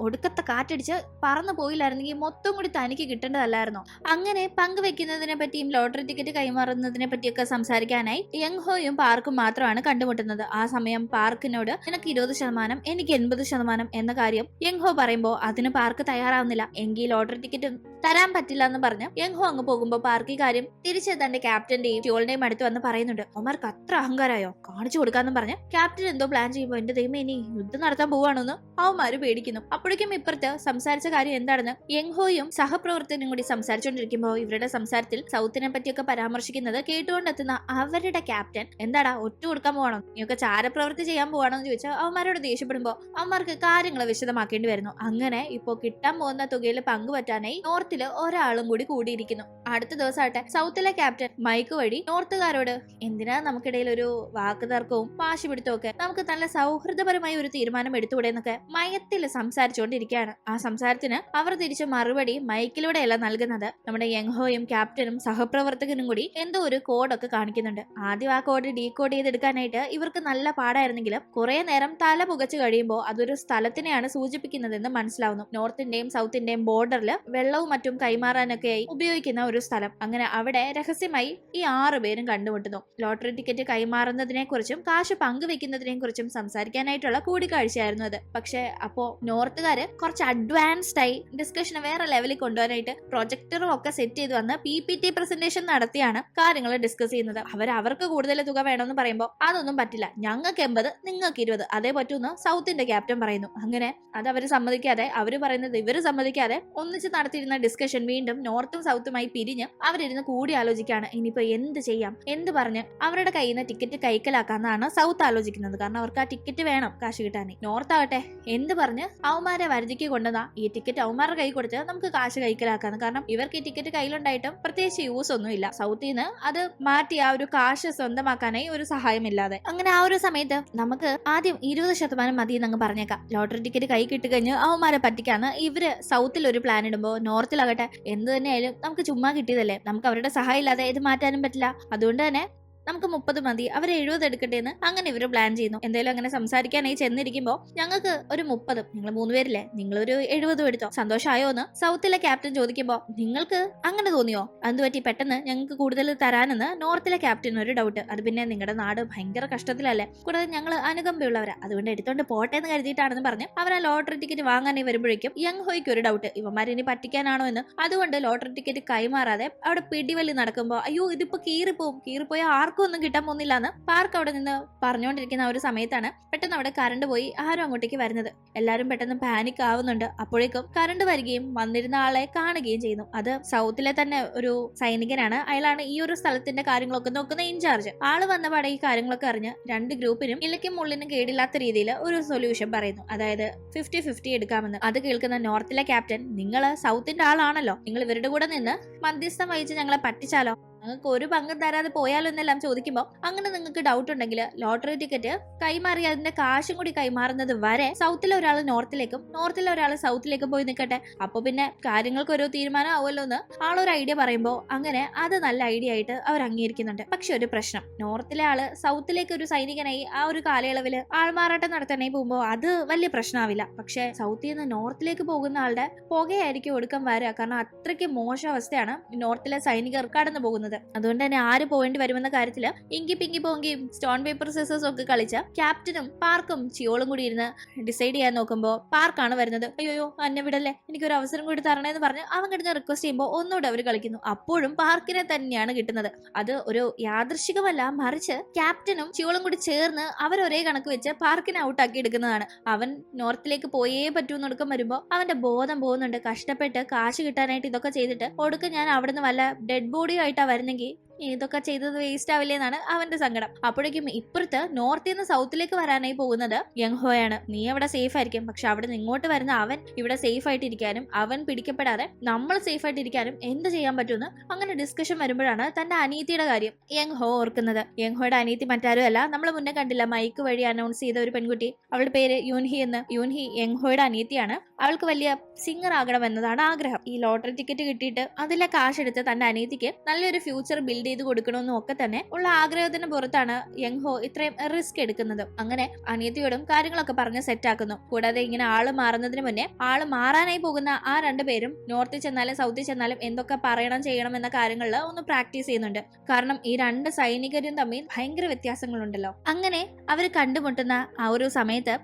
ഒടുക്കത്തെ കാറ്റടിച്ച് പറന്നു പോയില്ലായിരുന്നെങ്കിൽ മൊത്തം കൂടി തനിക്ക് കിട്ടേണ്ടതല്ലായിരുന്നോ. അങ്ങനെ പങ്കുവെക്കുന്നതിനെ പറ്റിയും ലോട്ടറി ടിക്കറ്റ് കൈമാറുന്നതിനെ പറ്റിയൊക്കെ സംസാരിക്കാനായി യങ് ഹോയും പാർക്കും മാത്രമാണ് കണ്ടുമുട്ടുന്നത്. ആ സമയം പാർക്കിനോട് നിനക്ക് 20%, എനിക്ക് 80% എന്ന കാര്യം യങ് ഹോ പറയുമ്പോൾ അതിന് പാർക്ക് തയ്യാറാവുന്നില്ല. എങ്കിൽ ലോട്ടറി ടിക്കറ്റ് തരാൻ പറ്റില്ല എന്ന് പറഞ്ഞ് യങ് ഹോ അങ്ങ് പോകുമ്പോൾ പാർക്ക് ഈ കാര്യം തിരിച്ച് തന്റെ ക്യാപ്റ്റന്റെയും ഫ്യോളിന്റെയും അടുത്ത് വന്ന് പറയുന്നുണ്ട്. അവന്മാർക്ക് അത്ര അഹങ്കാരായോ, കാണിച്ചു കൊടുക്കാന്നും പറഞ്ഞ് ക്യാപ്റ്റൻ എന്തോ പ്ലാൻ ചെയ്യുമ്പോൾ എന്റെ ദൈവമേ ഇനി യുദ്ധം നടത്താൻ പോവാണെന്ന് അവന്മാര് പേടിക്കുന്നു. അപ്പോഴേക്കും ഇപ്പുറത്ത് സംസാരിച്ച കാര്യം എന്താണെന്ന് യങ് ഹോയും സഹപ്രവർത്തകനും കൂടി സംസാരിച്ചുകൊണ്ടിരിക്കുമ്പോൾ ഇവരുടെ സംസാരത്തിൽ സൗത്തിനെ പറ്റിയൊക്കെ പരാമർശിക്കുന്നത് കേട്ടുകൊണ്ടെത്തുന്ന അവരുടെ ക്യാപ്റ്റൻ എന്താടാ ഒറ്റ കൊടുക്കാൻ പോവാണോ, നീയൊക്കെ ചാരപ്രവൃത്തി ചെയ്യാൻ പോവാണോ എന്ന് ചോദിച്ചാൽ അവന്മാരോട് ദേഷ്യപ്പെടുമ്പോൾ അവന്മാർക്ക് കാര്യങ്ങൾ വിശദമാക്കേണ്ടി വരുന്നു. അങ്ങനെ ഇപ്പോ കിട്ടാൻ പോകുന്ന തുകയിൽ പങ്കുപറ്റാനായി നോർത്തില് ഒരാളും കൂടി കൂടിയിരിക്കുന്നു. അടുത്ത ദിവസമായിട്ട് സൗത്തിലെ ക്യാപ്റ്റൻ മൈക്ക് വഴി നോർത്തുകാരോട് എന്തിനാ നമുക്കിടയിൽ ഒരു വാക്ക് തർക്കവും വാശി പിടുത്തവും ഒക്കെ, നമുക്ക് നല്ല സൗഹൃദപരമായ ഒരു തീരുമാനം എടുത്തുകൂടെ എന്നൊക്കെ മയത്തിൽ സംസാരിച്ചുകൊണ്ടിരിക്കുകയാണ്. ആ സംസാരത്തിന് അവർ തിരിച്ച് മറുപടി മൈക്കിലൂടെയല്ല നൽകുന്നത്. നമ്മുടെ യങ് ഹോയും ക്യാപ്റ്റനും സഹപ്രവർത്തകനും കൂടി എന്തോ ഒരു കോഡൊക്കെ കാണിക്കുന്നുണ്ട്. ആദ്യം ആ കോഡ് ഡീകോഡ് ചെയ്തെടുക്കാനായിട്ട് ഇവർക്ക് നല്ല പാടായിരുന്നെങ്കിലും കുറെ നേരം തല പുകച്ചു കഴിയുമ്പോൾ അതൊരു സ്ഥലത്തിനെയാണ് സൂചിപ്പിക്കുന്നതെന്ന് മനസ്സിലാവുന്നു. നോർത്തിന്റെയും സൗത്തിന്റെയും ബോർഡറിൽ വെള്ളവും മറ്റും കൈമാറാനൊക്കെയായി ഉപയോഗിക്കുന്ന ഒരു സ്ഥലം. അങ്ങനെ അവിടെ രഹസ്യമായി ഈ 6 പേരും കണ്ടുമുട്ടുന്നു. ലോട്ടറി ടിക്കറ്റ് കൈമാറുന്നതിനെ കുറിച്ചും കാശ് പങ്കുവെക്കുന്നതിനെ കുറിച്ചും സംസാരിക്കാനായിട്ടുള്ള കൂടിക്കാഴ്ചയായിരുന്നു അത്. പക്ഷെ അപ്പോ നോർത്തുകാര് കുറച്ച് അഡ്വാൻസ്ഡ് ആയി ഡിസ്കഷന് വേറെ ലെവലിൽ കൊണ്ടുപോകാനായിട്ട് പ്രൊജക്ടറും ഒക്കെ സെറ്റ് ചെയ്ത് വന്ന് PPT പ്രസന്റേഷൻ നടത്തിയാണ് കാര്യങ്ങൾ ഡിസ്കസ് ചെയ്യുന്നത്. അവർക്ക് കൂടുതൽ തുക വേണമെന്ന് പറയുമ്പോൾ അതൊന്നും പറ്റില്ല, ഞങ്ങൾക്ക് 80 നിങ്ങൾക്ക് 20 അതേ പറ്റൂന്ന് സൗത്തിന്റെ ക്യാപ്റ്റൻ പറയുന്നു. അങ്ങനെ അത് അവര് സമ്മതിക്കാതെ, അവര് പറയുന്നത് ഇവര് സമ്മതിക്കാതെ ഒന്നിച്ച് നടത്തിയിരുന്ന ഡിസ്കഷൻ വീണ്ടും നോർത്തും സൗത്തുമായി പിരിഞ്ഞ് അവരിരുന്ന് കൂടി ആലോചിക്കാണ്. ഇനിയിപ്പോ എന്ത് ചെയ്യാം, എന്ത് പറഞ്ഞ് അവരുടെ കയ്യിൽ നിന്ന് ടിക്കറ്റ് കൈക്കലാക്കാന്നാണ് സൗത്ത് ആലോചിക്കുന്നത്. കാരണം അവർക്ക് ആ ടിക്കറ്റ് വേണം കാശ് കിട്ടാനേ. നോർത്ത് ആകട്ടെ എന്ത് പറഞ്ഞ് അവന്മാരെ വരുതിക്ക് കൊണ്ടുവന്നാ ഈ ടിക്കറ്റ് അവന്മാരുടെ കൈ കൊടുത്ത് നമുക്ക് കാശ് കൈക്കലാക്കാന്ന്. കാരണം ഇവർക്ക് ഈ ടിക്കറ്റ് കയ്യിലുണ്ടായിട്ടും പ്രത്യേകിച്ച് യൂസ് ഒന്നും ഇല്ല. സൗത്തിൽ നിന്ന് അത് മാറ്റി ആ ഒരു കാശ് സ്വന്തമാക്കാനായി ഒരു സഹായമില്ലാതെ. അങ്ങനെ ആ ഒരു സമയത്ത് നമുക്ക് ആദ്യം 20% മതി എന്നങ്ങ് പറഞ്ഞേക്കാം. ലോട്ടറി ടിക്കറ്റ് കൈ കിട്ടിക്കഴിഞ്ഞ് അവന്മാരെ പറ്റിക്കാന്ന് ഇവര് സൗത്തിൽ ഒരു പ്ലാൻ ഇടുമ്പോൾ നോർത്തിലാകട്ടെ എന്ത് തന്നെയായാലും നമുക്ക് ചുമ്മാ കിട്ടിയതല്ലേ, നമുക്ക് അവരുടെ സഹായം ഇല്ലാതെ ഇത് മാറ്റാനും പറ്റില്ല. അതുകൊണ്ട് തന്നെ നമുക്ക് 30 മതി, അവർ 70 എടുക്കട്ടെ എന്ന് അങ്ങനെ ഇവര് പ്ലാൻ ചെയ്യുന്നു. എന്തായാലും അങ്ങനെ സംസാരിക്കാനായി ചെന്നിരിക്കുമ്പോ ഞങ്ങൾക്ക് ഒരു 30, നിങ്ങൾ 3 പേരില്ലേ, നിങ്ങളൊരു 70 എടുത്തോ, സന്തോഷമായോ എന്ന് സൗത്തിലെ ക്യാപ്റ്റൻ ചോദിക്കുമ്പോ നിങ്ങൾക്ക് അങ്ങനെ തോന്നിയോ, അതുപറ്റി പെട്ടെന്ന് ഞങ്ങൾക്ക് കൂടുതൽ തരാനെന്ന് നോർത്തിലെ ക്യാപ്റ്റൻ ഒരു ഡൗട്ട്. അത് പിന്നെ നിങ്ങളുടെ നാട് ഭയങ്കര കഷ്ടത്തിലല്ലേ, കൂടാതെ ഞങ്ങൾ അനുകമ്പയുള്ളവരാ, അതുകൊണ്ട് എടുത്തോണ്ട് പോട്ടെ എന്ന് കരുതിയിട്ടാണെന്ന് പറഞ്ഞ് അവർ ആ ലോട്ടറി ടിക്കറ്റ് വാങ്ങാനായി വരുമ്പോഴേക്കും യങ് ഹോയ്ക്ക് ഒരു ഡൗട്ട്, ഇവന്മാരിനി പറ്റിക്കാനാണോ എന്ന്. അതുകൊണ്ട് ലോട്ടറി ടിക്കറ്റ് കൈമാറാതെ അവിടെ പിടിവലി നടക്കുമ്പോ അയ്യോ ഇതിപ്പോ കീറിപ്പോയാൽ ആർക്കും ഒന്നും കിട്ടാൻ പോകുന്നില്ല എന്ന് പാർക്ക് അവിടെ നിന്ന് പറഞ്ഞുകൊണ്ടിരിക്കുന്ന ആ ഒരു സമയത്താണ് പെട്ടെന്ന് അവിടെ കറണ്ട് പോയി ആരും അങ്ങോട്ടേക്ക് വരുന്നത്. എല്ലാരും പെട്ടെന്ന് പാനിക് ആവുന്നുണ്ട്. അപ്പോഴേക്കും കറണ്ട് വരികയും വന്നിരുന്ന ആളെ കാണുകയും ചെയ്യുന്നു. അത് സൗത്തിലെ തന്നെ ഒരു സൈനികനാണ്. അയാളാണ് ഈ ഒരു സ്ഥലത്തിന്റെ കാര്യങ്ങളൊക്കെ നോക്കുന്ന ഇൻചാർജ്. ആള് വന്നപാടെ ഈ കാര്യങ്ങളൊക്കെ അറിഞ്ഞ് രണ്ട് ഗ്രൂപ്പിനും ഇലയ്ക്കും മുള്ളിനും കേടില്ലാത്ത രീതിയിൽ ഒരു സൊല്യൂഷൻ പറയുന്നു. അതായത് 50-50 എടുക്കാമെന്ന്. അത് കേൾക്കുന്ന നോർത്തിലെ ക്യാപ്റ്റൻ, നിങ്ങള് സൗത്തിന്റെ ആളാണല്ലോ, നിങ്ങൾ ഇവരുടെ കൂടെ നിന്ന് മധ്യസ്ഥം വഹിച്ച് ഞങ്ങളെ പറ്റിച്ചാലോ, നിങ്ങൾക്ക് ഒരു പങ്കും തരാതെ പോയാലോ എന്നെല്ലാം ചോദിക്കുമ്പോൾ, അങ്ങനെ നിങ്ങൾക്ക് ഡൗട്ട് ഉണ്ടെങ്കിൽ ലോട്ടറി ടിക്കറ്റ് കൈമാറി അതിന്റെ കാശും കൂടി കൈമാറുന്നത് വരെ സൗത്തിലെ ഒരാൾ നോർത്തിലേക്കും നോർത്തിലെ ഒരാൾ സൗത്തിലേക്കും പോയി നിൽക്കട്ടെ, അപ്പൊ പിന്നെ കാര്യങ്ങൾക്ക് ഒരു തീരുമാനം ആവുമല്ലോ എന്ന് ആളൊരു ഐഡിയ പറയുമ്പോൾ അങ്ങനെ അത് നല്ല ഐഡിയ ആയിട്ട് അവർ അംഗീകരിക്കുന്നുണ്ട്. പക്ഷെ ഒരു പ്രശ്നം, നോർത്തിലെ ആള് സൗത്തിലേക്ക് ഒരു സൈനികനായി ആ ഒരു കാലയളവില് ആൾമാറാട്ടം നടത്താനായി പോകുമ്പോൾ അത് വലിയ പ്രശ്നമാവില്ല. പക്ഷെ സൗത്തിൽ നിന്ന് നോർത്തിലേക്ക് പോകുന്ന ആളുടെ പുകയായിരിക്കും ഒടുക്കം വരിക. കാരണം അത്രയ്ക്ക് മോശം അവസ്ഥയാണ് നോർത്തിലെ സൈനികർ കടന്നു പോകുന്നത്. അതുകൊണ്ട് തന്നെ ആര് പോകേണ്ടി വരുമെന്ന കാര്യത്തില് ഇങ്കി പിങ്കി പോങ്കിയും സ്റ്റോൺ പേപ്പർ സിസേഴ്സും ഒക്കെ കളിച്ച ക്യാപ്റ്റനും പാർക്കും ചിയോളും കൂടി ഇരുന്ന് ഡിസൈഡ് ചെയ്യാൻ നോക്കുമ്പോൾ പാർക്കാണ് വരുന്നത്. അയ്യോ അന്നെ വിടല്ലേ, എനിക്കൊരു അവസരം കൂടി തരണേന്ന് പറഞ്ഞ് അവൻ കിട്ടുന്ന റിക്വസ്റ്റ് ചെയ്യുമ്പോൾ ഒന്നുകൂടെ അവർ കളിക്കുന്നു. അപ്പോഴും പാർക്കിനെ തന്നെയാണ് കിട്ടുന്നത്. അത് ഒരു യാദൃശികമല്ല, മറിച്ച് ക്യാപ്റ്റനും ചിയോളും കൂടി ചേർന്ന് അവരൊരേ കണക്ക് വെച്ച് പാർക്കിനെ ഔട്ടാക്കി എടുക്കുന്നതാണ്. അവൻ നോർത്തിലേക്ക് പോയേ പറ്റൂന്ന് ഒടുക്കം വരുമ്പോൾ അവന്റെ ബോധം പോകുന്നുണ്ട്. കഷ്ടപ്പെട്ട് കാശ് കിട്ടാനായിട്ട് ഇതൊക്കെ ചെയ്തിട്ട് ഒടുക്കം ഞാൻ അവിടുന്ന് വല്ല ഡെഡ് ബോഡി ആയിട്ടാ വരുന്നെങ്കിൽ ഇതൊക്കെ ചെയ്തത് വേസ്റ്റ് ആവില്ലേ എന്നാണ് അവന്റെ സങ്കടം. അപ്പോഴേക്കും ഇപ്പുറത്ത് നോർത്തിൽ നിന്ന് സൗത്തിലേക്ക് വരാനായി പോകുന്നത് യങ് ഹോയാണ്. നീ അവിടെ സേഫ് ആയിരിക്കും, പക്ഷെ അവിടെ നിന്ന് ഇങ്ങോട്ട് വരുന്ന അവൻ ഇവിടെ സേഫ് ആയിട്ടിരിക്കാനും അവൻ പിടിക്കപ്പെടാതെ നമ്മൾ സേഫ് ആയിട്ടിരിക്കാനും എന്ത് ചെയ്യാൻ പറ്റുമെന്ന് അങ്ങനെ ഡിസ്കഷൻ വരുമ്പോഴാണ് തന്റെ അനീതിയുടെ കാര്യം യങ് ഹോ ഓർക്കുന്നത്. യങ് ഹോയുടെ അനീതി മറ്റാരും അല്ല, നമ്മൾ മുന്നേ കണ്ടില്ല മൈക്ക് വഴി അനൗൺസ് ചെയ്ത ഒരു പെൺകുട്ടി, അവളുടെ പേര് യൂൻഹി എന്ന്. യൂൻഹി യങ് ഹോയുടെ അനീതിയാണ്. അവൾക്ക് വലിയ സിംഗർ ആകണം എന്നതാണ് ആഗ്രഹം. ഈ ലോട്ടറി ടിക്കറ്റ് കിട്ടിയിട്ട് അതിലെ കാശെടുത്ത് തന്റെ അനീതിക്ക് നല്ലൊരു ഫ്യൂച്ചർ ബിൽഡ് ചെയ്ത് കൊടുക്കണമെന്നും ഒക്കെ തന്നെ ഉള്ള ആഗ്രഹത്തിന് പുറത്താണ് യങ് ഹോ ഇത്രയും റിസ്ക് എടുക്കുന്നത്. അങ്ങനെ അനിയത്തിയോടും കാര്യങ്ങളൊക്കെ പറഞ്ഞ് സെറ്റ് ആക്കുന്നു. കൂടാതെ ഇങ്ങനെ ആള് മാറുന്നതിന് മുന്നേ ആള് മാറാനായി പോകുന്ന ആ രണ്ടുപേരും നോർത്തിൽ ചെന്നാലും സൗത്തിൽ ചെന്നാലും എന്തൊക്കെ പറയണം ചെയ്യണം എന്ന കാര്യങ്ങളിൽ ഒന്ന് പ്രാക്ടീസ് ചെയ്യുന്നുണ്ട്. കാരണം ഈ രണ്ട് സൈനികരും തമ്മിൽ ഭയങ്കര വ്യത്യാസങ്ങളുണ്ടല്ലോ. അങ്ങനെ അവർ കണ്ടുമുട്ടുന്ന ആ ഒരു സമയത്ത്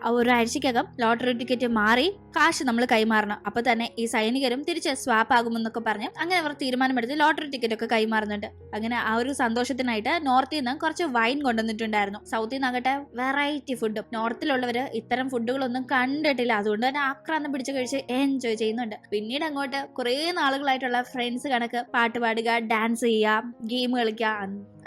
ഒരാഴ്ചക്കകം ലോട്ടറി ടിക്കറ്റ് മാറി കാശ് നമ്മൾ കൈമാറണം. അപ്പൊ തന്നെ ഈ സൈനികരും തിരിച്ച് സ്വാപ്പ് ആകുമെന്നൊക്കെ പറഞ്ഞ് അങ്ങനെ അവർ തീരുമാനമെടുത്ത് ലോട്ടറി ടിക്കറ്റ് ഒക്കെ കൈമാറുന്നുണ്ട്. അങ്ങനെ ആ ഒരു സന്തോഷത്തിനായിട്ട് നോർത്തിൽ നിന്ന് കുറച്ച് വൈൻ കൊണ്ടുവന്നിട്ടുണ്ടായിരുന്നു. സൗത്തിൽ നിന്നാകട്ടെ വെറൈറ്റി ഫുഡും. നോർത്തിലുള്ളവര് ഇത്തരം ഫുഡുകളൊന്നും കണ്ടിട്ടില്ല, അതുകൊണ്ട് തന്നെ ആക്രാന്തം പിടിച്ച് കഴിച്ച് എൻജോയ് ചെയ്യുന്നുണ്ട്. പിന്നീട് അങ്ങോട്ട് കുറെ നാളുകളായിട്ടുള്ള ഫ്രണ്ട്സ് കണക്ക് പാട്ട് പാടുക, ഡാൻസ് ചെയ്യുക, ഗെയിം കളിക്കുക,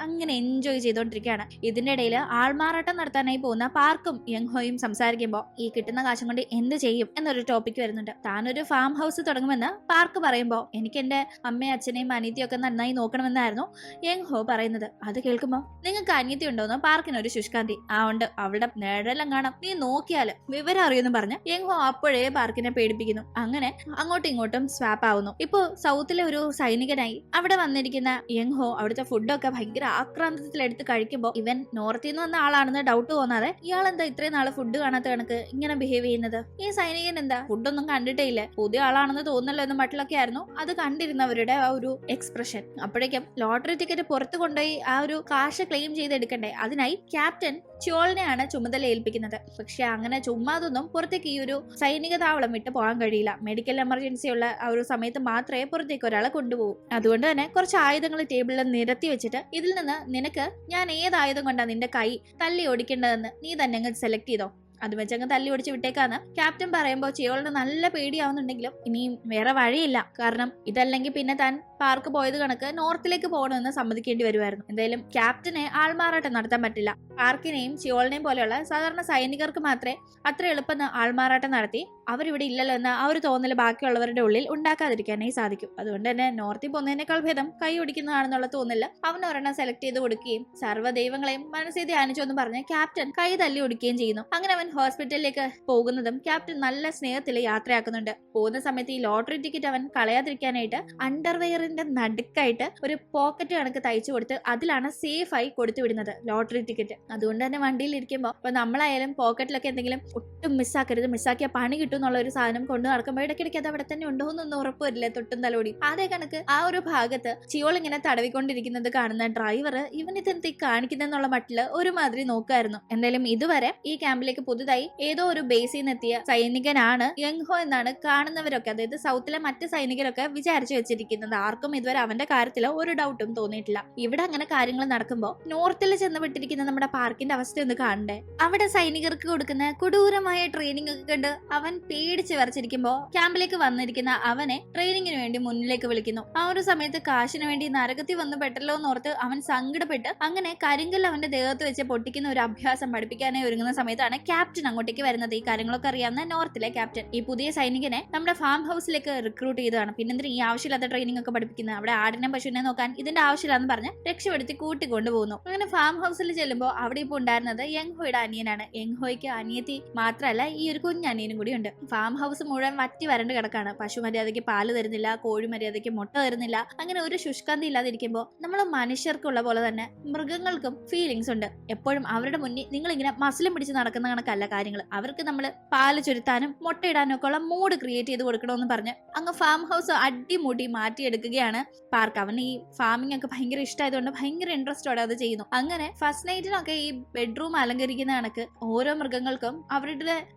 അങ്ങനെ എൻജോയ് ചെയ്തോണ്ടിരിക്കുകയാണ്. ഇതിന്റെ ഇടയിൽ ആൾമാറാട്ടം നടത്താനായി പോകുന്ന പാർക്കും യങ് ഹോയും സംസാരിക്കുമ്പോൾ ഈ കിട്ടുന്ന കാശം കൊണ്ട് എന്ത് ചെയ്യും എന്നൊരു ടോപ്പിക് വരുന്നുണ്ട്. താനൊരു ഫാം ഹൗസ് തുടങ്ങുമെന്ന് പാർക്ക് പറയുമ്പോൾ എനിക്ക് എന്റെ അമ്മയും അച്ഛനെയും അനിയത്തിയും ഒക്കെ നന്നായി നോക്കണമെന്നായിരുന്നു യങ് ഹോ പറയുന്നത്. അത് കേൾക്കുമ്പോൾ നിങ്ങൾക്ക് അനിയത്തി ഉണ്ടോന്ന് പാർക്കിന് ഒരു ശുഷ്കാന്തി. ആ ഉണ്ട്, അവളുടെ നേടെല്ലാം കാണാം, നീ നോക്കിയാല് വിവരം അറിയുമെന്ന് പറഞ്ഞ് യങ് ഹോ അപ്പോഴേ പാർക്കിനെ പേടിപ്പിക്കുന്നു. അങ്ങനെ അങ്ങോട്ടും ഇങ്ങോട്ടും സ്വാപ്പ് ആവുന്നു. ഇപ്പോ സൗത്തിലെ ഒരു സൈനികനായി അവിടെ വന്നിരിക്കുന്ന യങ് ഹോ അവിടുത്തെ ഫുഡൊക്കെ ഭയങ്കര ആക്രാന്തത്തിൽ എടുത്ത് കഴിക്കുമ്പോൾ ഇവൻ നോർത്തിൽ നിന്ന് വന്ന ആളാണെന്ന് ഡൗട്ട് തോന്നാതെ ഇയാൾ എന്താ ഇത്രയും നാള് ഫുഡ് കാണാത്ത കണക്ക് ഇങ്ങനെ ബിഹേവ് ചെയ്യുന്നത്, ഈ സൈനികൻ എന്താ ഫുഡൊന്നും കണ്ടിട്ടേ ഇല്ല, പുതിയ ആളാണെന്ന് തോന്നല്ലോ എന്ന് മട്ടിലൊക്കെ ആയിരുന്നു അത് കണ്ടിരുന്നവരുടെ ആ ഒരു എക്സ്പ്രഷൻ. അപ്പോഴേക്കും ലോട്ടറി ടിക്കറ്റ് പുറത്തു കൊണ്ടുപോയി ആ ഒരു കാശ് ക്ലെയിം ചെയ്തെടുക്കണ്ടേ, അതിനായി ക്യാപ്റ്റൻ ചോളിനെയാണ് ചുമതല ഏൽപ്പിക്കുന്നത്. പക്ഷെ അങ്ങനെ ചുമ്മാതൊന്നും പുറത്തേക്ക് ഈ ഒരു സൈനിക താവളം വിട്ട് പോകാൻ കഴിയില്ല. മെഡിക്കൽ എമർജൻസി ഉള്ള ആ ഒരു സമയത്ത് മാത്രമേ പുറത്തേക്ക് ഒരാളെ കൊണ്ടുപോകൂ. അതുകൊണ്ട് തന്നെ കുറച്ച് ആയുധങ്ങൾ ടേബിളിൽ നിരത്തി വെച്ചിട്ട് ഇതിൽ നിന്ന് നിനക്ക് ഞാൻ ഏത് ആയുധം കൊണ്ടാ നിന്റെ കൈ തല്ലി ഓടിക്കേണ്ടതെന്ന് നീ തന്നെ അങ്ങ് സെലക്ട് ചെയ്തോ, അത് വെച്ചങ്ങ് തല്ലി ഓടിച്ച് വിട്ടേക്കാന്ന് ക്യാപ്റ്റൻ പറയുമ്പോൾ ചിയോളിന് നല്ല പേടിയാവുന്നുണ്ടെങ്കിലും ഇനിയും വേറെ വഴിയില്ല. കാരണം ഇതല്ലെങ്കിൽ പിന്നെ താൻ പാർക്ക് പോയത് കണക്ക് നോർത്തിലേക്ക് പോകണമെന്ന് സമ്മതിക്കേണ്ടി വരുമായിരുന്നു. എന്തായാലും ക്യാപ്റ്റനെ ആൾമാറാട്ടം നടത്താൻ പറ്റില്ല. പാർക്കിനെയും ചിയോളിനെയും പോലെയുള്ള സാധാരണ സൈനികർക്ക് മാത്രമേ അത്ര എളുപ്പം ആൾമാറാട്ടം നടത്തി അവരിവിടെ ഇല്ലല്ലോ എന്ന ആ ഒരു തോന്നൽ ബാക്കിയുള്ളവരുടെ ഉള്ളിൽ ഉണ്ടാക്കാതിരിക്കാനായി സാധിക്കും. അതുകൊണ്ട് തന്നെ നോർത്തിൽ പോകുന്നതിനേക്കാൾ ഭേദം കൈ ഒടിക്കുന്നതാണെന്നുള്ള തോന്നല് അവന് ഒരെണ്ണം സെലക്ട് ചെയ്ത് കൊടുക്കുകയും സർവ്വ ദൈവങ്ങളെയും മനസ്സിൽ ധ്യാനിച്ചു എന്ന് പറഞ്ഞ് ക്യാപ്റ്റൻ കൈ തല്ലി ഒടിക്കുകയും ചെയ്യുന്നു. അങ്ങനെ അവൻ ഹോസ്പിറ്റലിലേക്ക് പോകുന്നതും ക്യാപ്റ്റൻ നല്ല സ്നേഹത്തിൽ യാത്രയാക്കുന്നുണ്ട്. പോകുന്ന സമയത്ത് ഈ ലോട്ടറി ടിക്കറ്റ് അവൻ കളയാതിരിക്കാനായിട്ട് അണ്ടർവെയർ വയറിന്റെ നടുക്കായിട്ട് ഒരു പോക്കറ്റ് കണക്ക് തയ്ച്ചു കൊടുത്ത് അതിലാണ് സേഫ് ആയി കൊടുത്തു വിടുന്നത് ലോട്ടറി ടിക്കറ്റ്. അതുകൊണ്ട് തന്നെ വണ്ടിയിൽ ഇരിക്കുമ്പോൾ ഇപ്പൊ നമ്മളായാലും പോക്കറ്റിലൊക്കെ എന്തെങ്കിലും ഒട്ടും മിസ്സാക്കരുത്, മിസ്സാക്കിയ പണി കിട്ടും എന്നുള്ള ഒരു സാധനം കൊണ്ട് നടക്കുമ്പോൾ ഇടയ്ക്കിടയ്ക്ക് അത് അവിടെ തന്നെ ഉണ്ടോ എന്നൊന്നും ഉറപ്പ് വരില്ല, തൊട്ടും തലോടി. അതേ കണക്ക് ആ ഒരു ഭാഗത്ത് ചിയോൾ ഇങ്ങനെ തടവിക്കൊണ്ടിരിക്കുന്നത് കാണുന്ന ഡ്രൈവർ ഇവനിതെന്തി കാണിക്കുന്നെന്നുള്ള മട്ടില് ഒരുമാതിരി നോക്കായിരുന്നു. എന്തായാലും ഇതുവരെ ഈ ക്യാമ്പിലേക്ക് പുതുതായി ഏതോ ഒരു ബേസിൽ നിന്ന് എത്തിയ സൈനികനാണ് യങ്ഹോ എന്നാണ് കാണുന്നവരൊക്കെ, അതായത് സൗത്തിലെ മറ്റ് സൈനികരൊക്കെ വിചാരിച്ചു വെച്ചിരിക്കുന്നത്. ആർക്കും ഇതുവരെ അവന്റെ കാര്യത്തിൽ ഒരു ഡൗട്ടും തോന്നിയിട്ടില്ല. ഇവിടെ അങ്ങനെ കാര്യങ്ങൾ നടക്കുമ്പോൾ നോർത്തിൽ ചെന്ന് വിട്ടിരിക്കുന്ന നമ്മുടെ പാർക്കിന്റെ അവസ്ഥ ഒന്ന് കാണണ്ടേ. അവിടെ സൈനികർക്ക് കൊടുക്കുന്ന കൊടൂരമായ ട്രെയിനിങ് ഒക്കെ കണ്ട് അവൻ പേടിച്ച് വരച്ചിരിക്കുമ്പോ ക്യാമ്പിലേക്ക് വന്നിരിക്കുന്ന അവനെ ട്രെയിനിങ്ങിന് വേണ്ടി മുന്നിലേക്ക് വിളിക്കുന്നു. ആ ഒരു സമയത്ത് കാശിന് വേണ്ടി നരകത്തിൽ വന്ന് പെട്ടല്ലോ എന്നോർത്ത് അവൻ സങ്കടപ്പെട്ട് അങ്ങനെ കരിങ്കല്ല് അവന്റെ ദേഹത്ത് വെച്ച് പൊട്ടിക്കുന്ന ഒരു അഭ്യാസം പഠിപ്പിക്കാനായി ഒരുങ്ങുന്ന സമയത്താണ് ക്യാപ്റ്റൻ അങ്ങോട്ടേക്ക് വരുന്നത്. ഈ കാര്യങ്ങളൊക്കെ അറിയാവുന്ന നോർത്തിലെ ക്യാപ്റ്റൻ ഈ പുതിയ സൈനികനെ നമ്മുടെ ഫാം ഹൗസിലേക്ക് റിക്രൂട്ട് ചെയ്തതാണ്. പിന്നെന്തിനും ഈ ആവശ്യമില്ലാത്ത ട്രെയിനിങ് ഒക്കെ പഠിപ്പിക്കുന്നത്, അവിടെ ആടിനെ പശുവിനെ നോക്കാൻ ഇതിന്റെ ആവശ്യമില്ലാന്ന് പറഞ്ഞ് രക്ഷപ്പെടുത്തി കൂട്ടിക്കൊണ്ടു പോകുന്നു. അങ്ങനെ ഫാം ഹൗസിൽ ചെല്ലുമ്പോൾ അവിടെ ഇപ്പോൾ ഉണ്ടായിരുന്നത് യങ്ഹോയുടെ അനിയനാണ്. യങ്ഹോയ്ക്ക് അനിയത്തി മാത്രമല്ല ഈ ഒരു കുഞ്ഞനിയനും കൂടി ഉണ്ട്. ഫാം ഹൗസ് മുഴുവൻ വറ്റി വരണ്ട് കിടക്കാണ്. പശു മര്യാദയ്ക്ക് പാല് തരുന്നില്ല, കോഴി മര്യാദയ്ക്ക് മുട്ട തരുന്നില്ല. അങ്ങനെ ഒരു ശുഷ്കാന്തി ഇല്ലാതിരിക്കുമ്പോൾ നമ്മൾ മനുഷ്യർക്കുള്ള പോലെ തന്നെ മൃഗങ്ങൾക്കും ഫീലിങ്സ് ഉണ്ട്. എപ്പോഴും അവരുടെ മുന്നിൽ നിങ്ങൾ ഇങ്ങനെ മസിലും പിടിച്ച് നടക്കുന്ന കണക്കല്ല കാര്യങ്ങൾ. അവർക്ക് നമ്മൾ പാല് ചുരുത്താനും മുട്ടയിടാനും ഒക്കെ ഉള്ള മൂഡ് ക്രിയേറ്റ് ചെയ്ത് കൊടുക്കണമെന്ന് പറഞ്ഞ് അങ്ങ് ഫാം ഹൗസ് അടിമുടി മാറ്റിയെടുക്കുകയാണ് പാർക്ക്. അവന് ഈ ഫാമിംഗ് ഒക്കെ ഭയങ്കര ഇഷ്ടമായതുകൊണ്ട് ഭയങ്കര ഇൻട്രസ്റ്റോടെ അത് ചെയ്യുന്നു. അങ്ങനെ ഫസ്റ്റ് നൈറ്റിനൊക്കെ ഈ ബെഡ്റൂം അലങ്കരിക്കുന്ന കണക്ക് ഓരോ മൃഗങ്ങൾക്കും